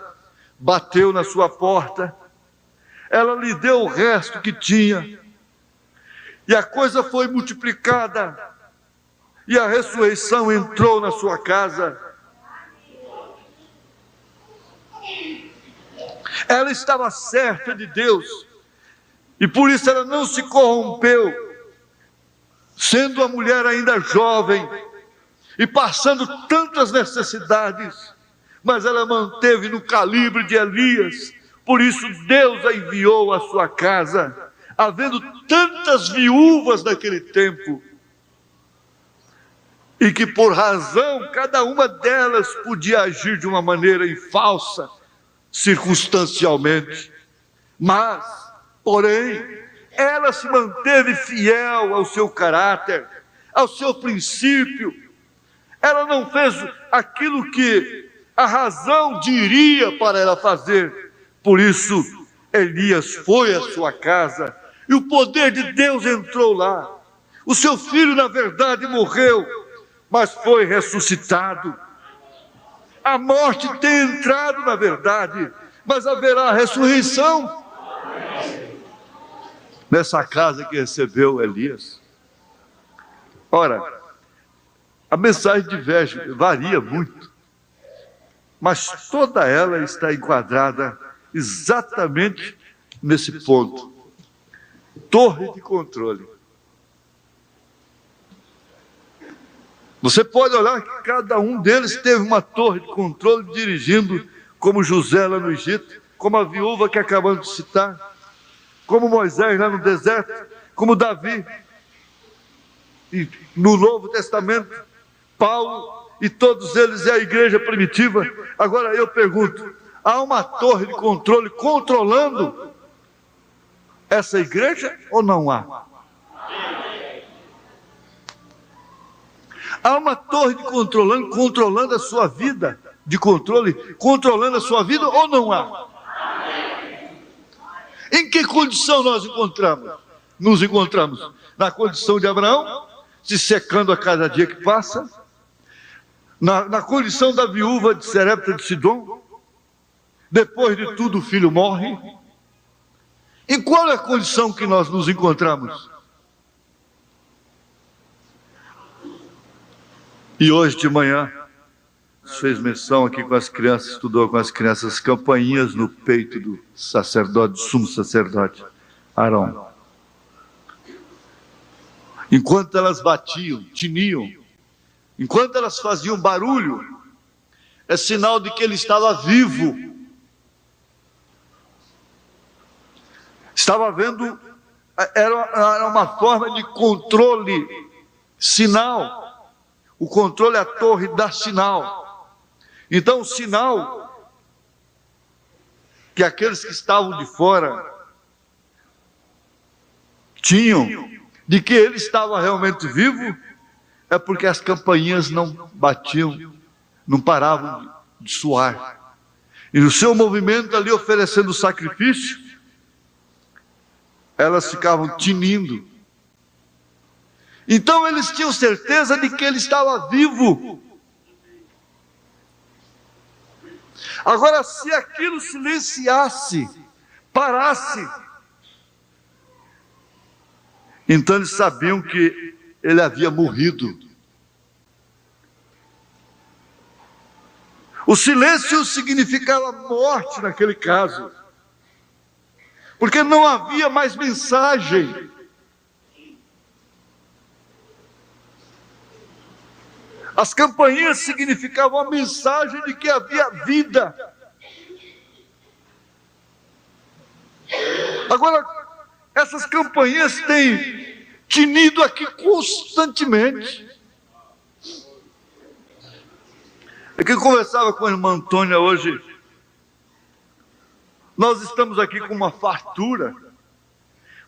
bateu na sua porta, ela lhe deu o resto que tinha, e a coisa foi multiplicada, e a ressurreição entrou na sua casa. Ela estava certa de Deus, e por isso ela não se corrompeu, sendo a mulher ainda jovem, e passando tantas necessidades, mas ela manteve no calibre de Elias. Por isso Deus a enviou à sua casa, havendo tantas viúvas naquele tempo, e que por razão, cada uma delas podia agir de uma maneira falsa, circunstancialmente, mas, porém, ela se manteve fiel ao seu caráter, ao seu princípio. Ela não fez aquilo que a razão diria para ela fazer. Por isso, Elias foi à sua casa, e o poder de Deus entrou lá. O seu filho, na verdade, morreu, mas foi ressuscitado. A morte tem entrado, na verdade, mas haverá ressurreição. Nessa casa que recebeu Elias. Ora, a mensagem diverge, varia muito, mas toda ela está enquadrada exatamente nesse ponto. Torre de controle. Você pode olhar que cada um deles teve uma torre de controle dirigindo, como José lá no Egito, como a viúva que acabamos de citar, como Moisés lá no deserto, como Davi, e no Novo Testamento, Paulo, e todos eles é a igreja primitiva. Agora eu pergunto, há uma torre de controle controlando essa igreja ou não há? Há uma torre de controlando a sua vida, de controle, controlando a sua vida ou não há? Em que condição nos encontramos? Na condição de Abraão, se secando a cada dia que passa? Na condição da viúva de Sarepta de Sidom? Depois de tudo o filho morre? Em qual é a condição que nós nos encontramos? E hoje de manhã, fez menção aqui com as crianças, estudou com as crianças, as campainhas no peito do sacerdote, do sumo sacerdote, Arão. Enquanto elas batiam, tiniam, enquanto elas faziam barulho, é sinal de que ele estava vivo. Estava vendo, era uma forma de controle, sinal. O controle é a torre dá sinal. Então o sinal que aqueles que estavam de fora tinham de que ele estava realmente vivo é porque as campainhas não batiam, não paravam de soar. E no seu movimento ali oferecendo sacrifício, elas ficavam tinindo. Então eles tinham certeza de que ele estava vivo. Agora, se aquilo silenciasse, parasse, então eles sabiam que ele havia morrido. O silêncio significava morte naquele caso, porque não havia mais mensagem. As campainhas significavam a mensagem de que havia vida. Agora, essas campainhas têm tinido aqui constantemente. É que eu conversava com a irmã Antônia hoje. Nós estamos aqui com uma fartura.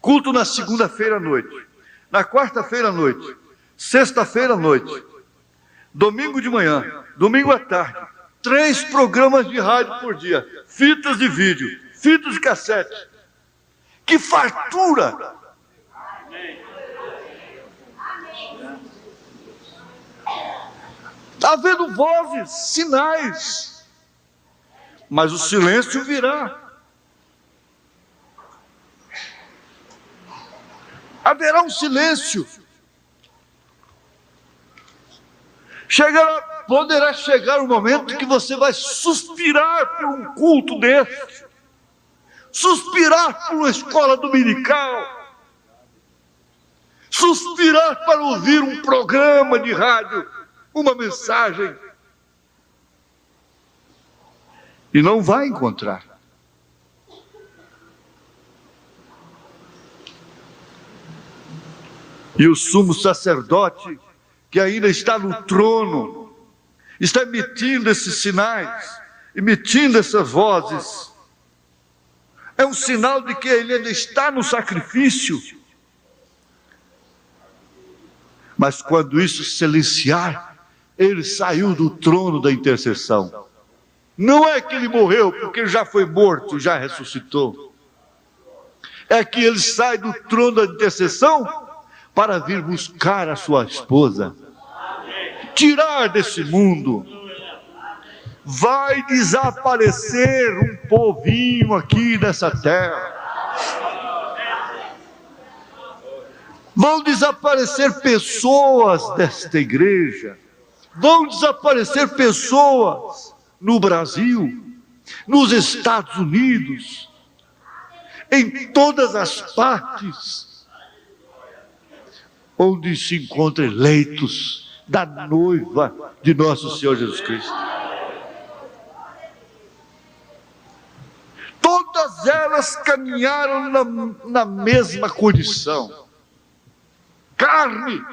Culto na segunda-feira à noite, na quarta-feira à noite, sexta-feira à noite, domingo de manhã, domingo à tarde, 3 programas de rádio por dia, fitas de vídeo, fitas de cassete. Que fartura! Está havendo vozes, sinais, mas o silêncio virá. Haverá um silêncio. Poderá chegar um momento que você vai suspirar por um culto desse, suspirar por uma escola dominical, suspirar para ouvir um programa de rádio, uma mensagem, e não vai encontrar. E o sumo sacerdote, que ainda está no trono, está emitindo esses sinais, emitindo essas vozes. É um sinal de que ele ainda está no sacrifício. Mas quando isso silenciar, ele saiu do trono da intercessão. Não é que ele morreu, porque ele já foi morto, já ressuscitou. É que ele sai do trono da intercessão para vir buscar a sua esposa, tirar desse mundo. Vai desaparecer um povinho aqui nessa terra. Vão desaparecer pessoas desta igreja. Vão desaparecer pessoas no Brasil, nos Estados Unidos, em todas as partes onde se encontram eleitos da noiva de nosso Senhor Jesus Cristo. Todas elas caminharam na mesma condição. Carne,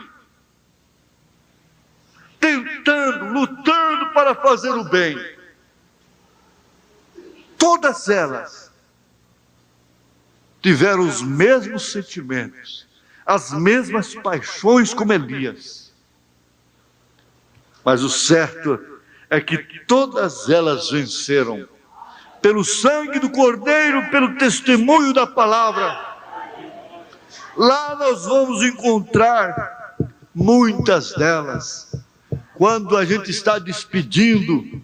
tentando, lutando para fazer o bem. Todas elas tiveram os mesmos sentimentos, as mesmas paixões como Elias. Mas o certo é que todas elas venceram pelo sangue do Cordeiro, pelo testemunho da palavra. Lá nós vamos encontrar muitas delas. Quando a gente está despedindo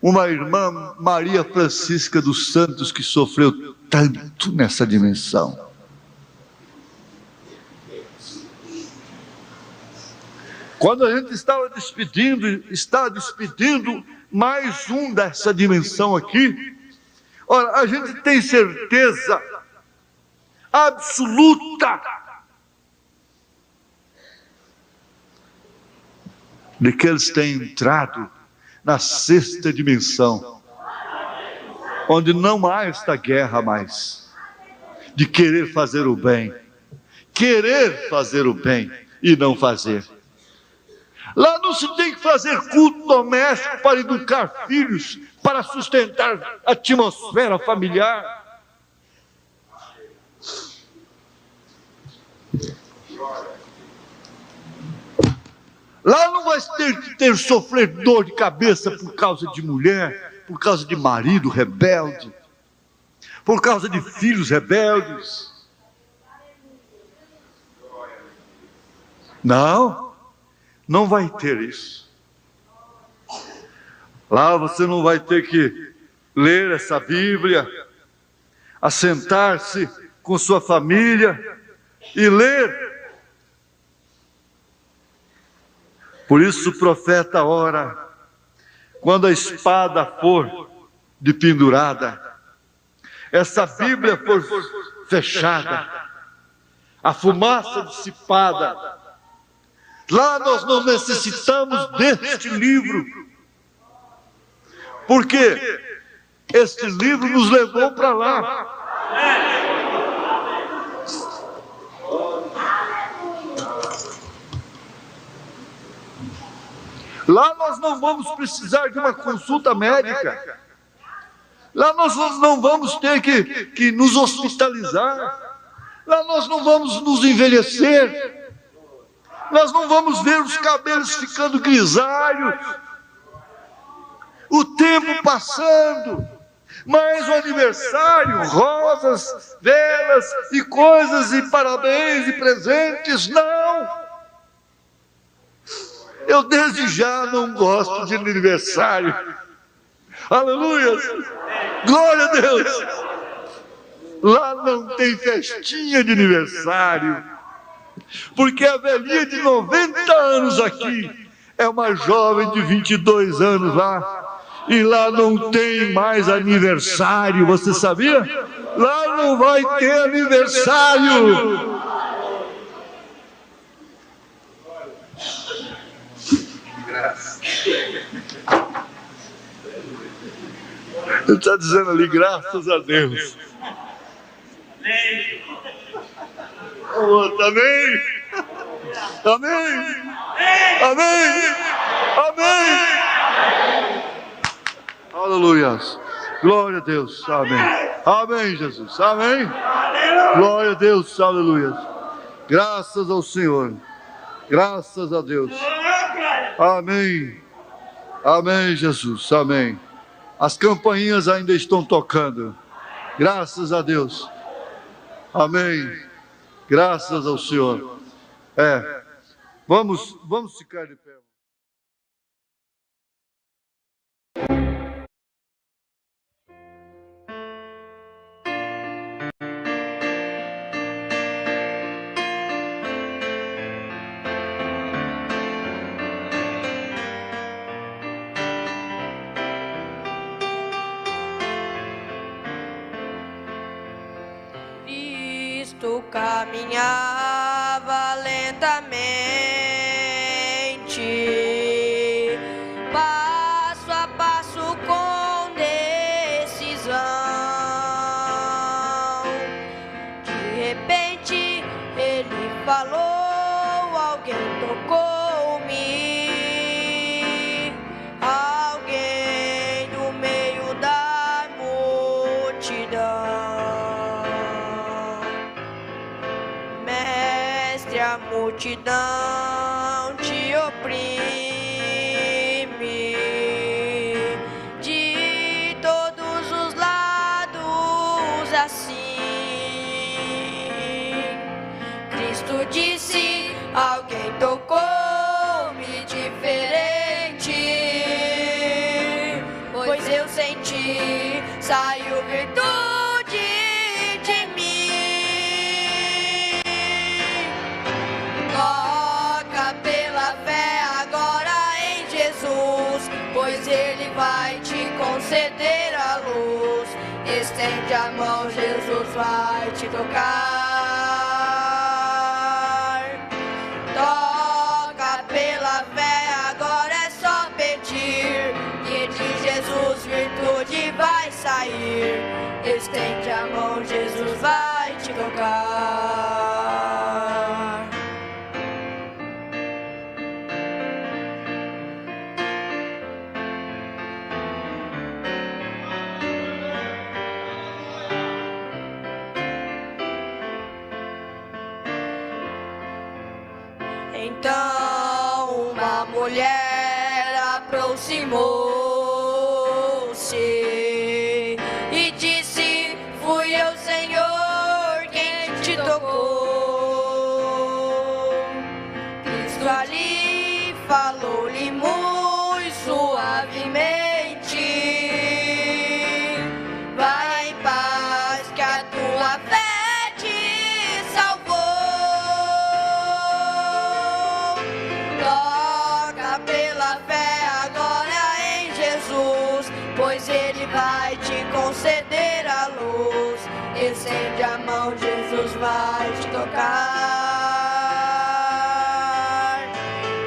uma irmã, Maria Francisca dos Santos, que sofreu tanto nessa dimensão. Quando a gente está despedindo mais um dessa dimensão aqui, ora, a gente tem certeza absoluta de que eles têm entrado na sexta dimensão, onde não há esta guerra mais, de querer fazer o bem e não fazer. Lá não se tem que fazer culto doméstico para educar filhos, para sustentar a atmosfera familiar. Lá não vai ter sofrer dor de cabeça por causa de mulher, por causa de marido rebelde, por causa de filhos rebeldes. Não vai ter isso. Lá você não vai ter que ler essa Bíblia, assentar-se com sua família e ler. Por isso o profeta ora, quando a espada for de pendurada, essa Bíblia for fechada, a fumaça dissipada, lá nós não necessitamos deste livro, porque este livro nos levou para lá. Lá nós não vamos precisar de uma consulta médica. Lá nós não vamos ter que nos hospitalizar. Lá nós não vamos nos envelhecer. Nós não vamos ver os cabelos ficando grisalhos. O tempo passando. Mas o aniversário, rosas, velas e coisas e parabéns e presentes, não. Eu desde já não gosto de aniversário. Aleluia! Glória a Deus! Lá não tem festinha de aniversário, porque a velhinha de 90 anos aqui é uma jovem de 22 anos lá, e lá não tem mais aniversário, você sabia? Lá não vai ter aniversário. Ele está dizendo ali, graças a Deus. O outro, amém. Amém. Amém. Amém. Aleluia. Glória a Deus. Amém. Amém, Jesus. Amém. Glória a Deus. Aleluia. Graças ao Senhor. Graças a Deus. Amém. Amém, Jesus. Amém. As campainhas ainda estão tocando. Graças a Deus. Amém. Graças ao Senhor. Vamos ficar de pé. Cristo caminhava lentamente, passo a passo com decisão. De repente ele falou, alguém tocou-me, alguém do meio da multidão. A multidão te oprime de todos os lados assim. Cristo disse, alguém tocou-me diferente, pois eu senti, saiu virtude de mim. Toca pela fé agora em Jesus, pois Ele vai te conceder a luz. Estende a mão, Jesus vai te tocar. Toca pela fé agora, é só pedir, que de Jesus virtude vai sair. Estende a mão, Jesus vai te tocar. Então uma mulher aproximou-se e disse, fui eu, Senhor, quem te tocou. Cristo ali falou-lhe muito suavemente, vai em paz, que a tua fé te salvou. Toca pela fé agora em Jesus, pois Ele vai te conceder a luz. Estende a mão, Jesus vai te tocar.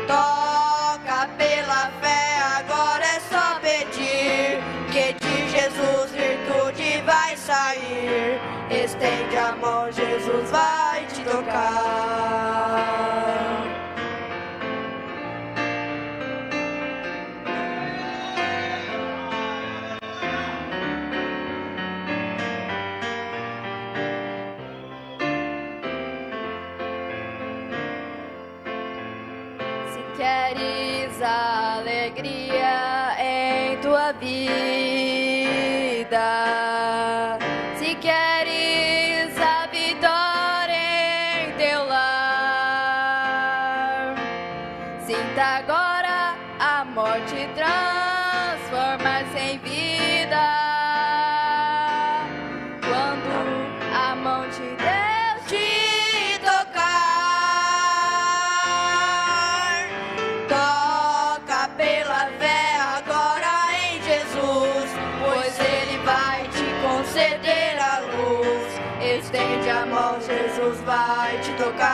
Toca pela fé agora, é só pedir, que de Jesus virtude vai sair. Estende a mão, Jesus vai te tocar. Queres a alegria em tua vida, se queres a vitória em teu lar, sinta agora a morte transformar-se em vida, quando a mão de Deus te tocar. Conceder a luz, estende a mão, Jesus vai te tocar.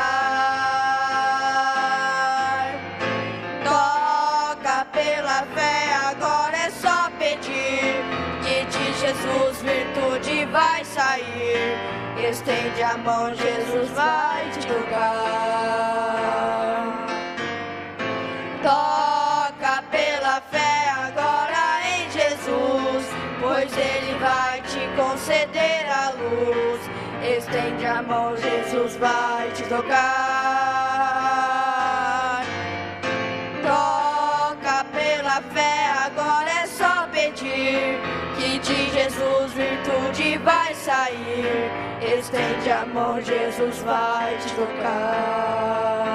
Toca pela fé agora, é só pedir, que de Jesus virtude vai sair. Estende a mão, Jesus vai te tocar. Toca pela fé agora em Jesus, pois Ele vai te conceder a luz. Estende a mão, Jesus vai te tocar. Toca pela fé agora, é só pedir, que de Jesus virtude vai sair. Estende a mão, Jesus vai te tocar.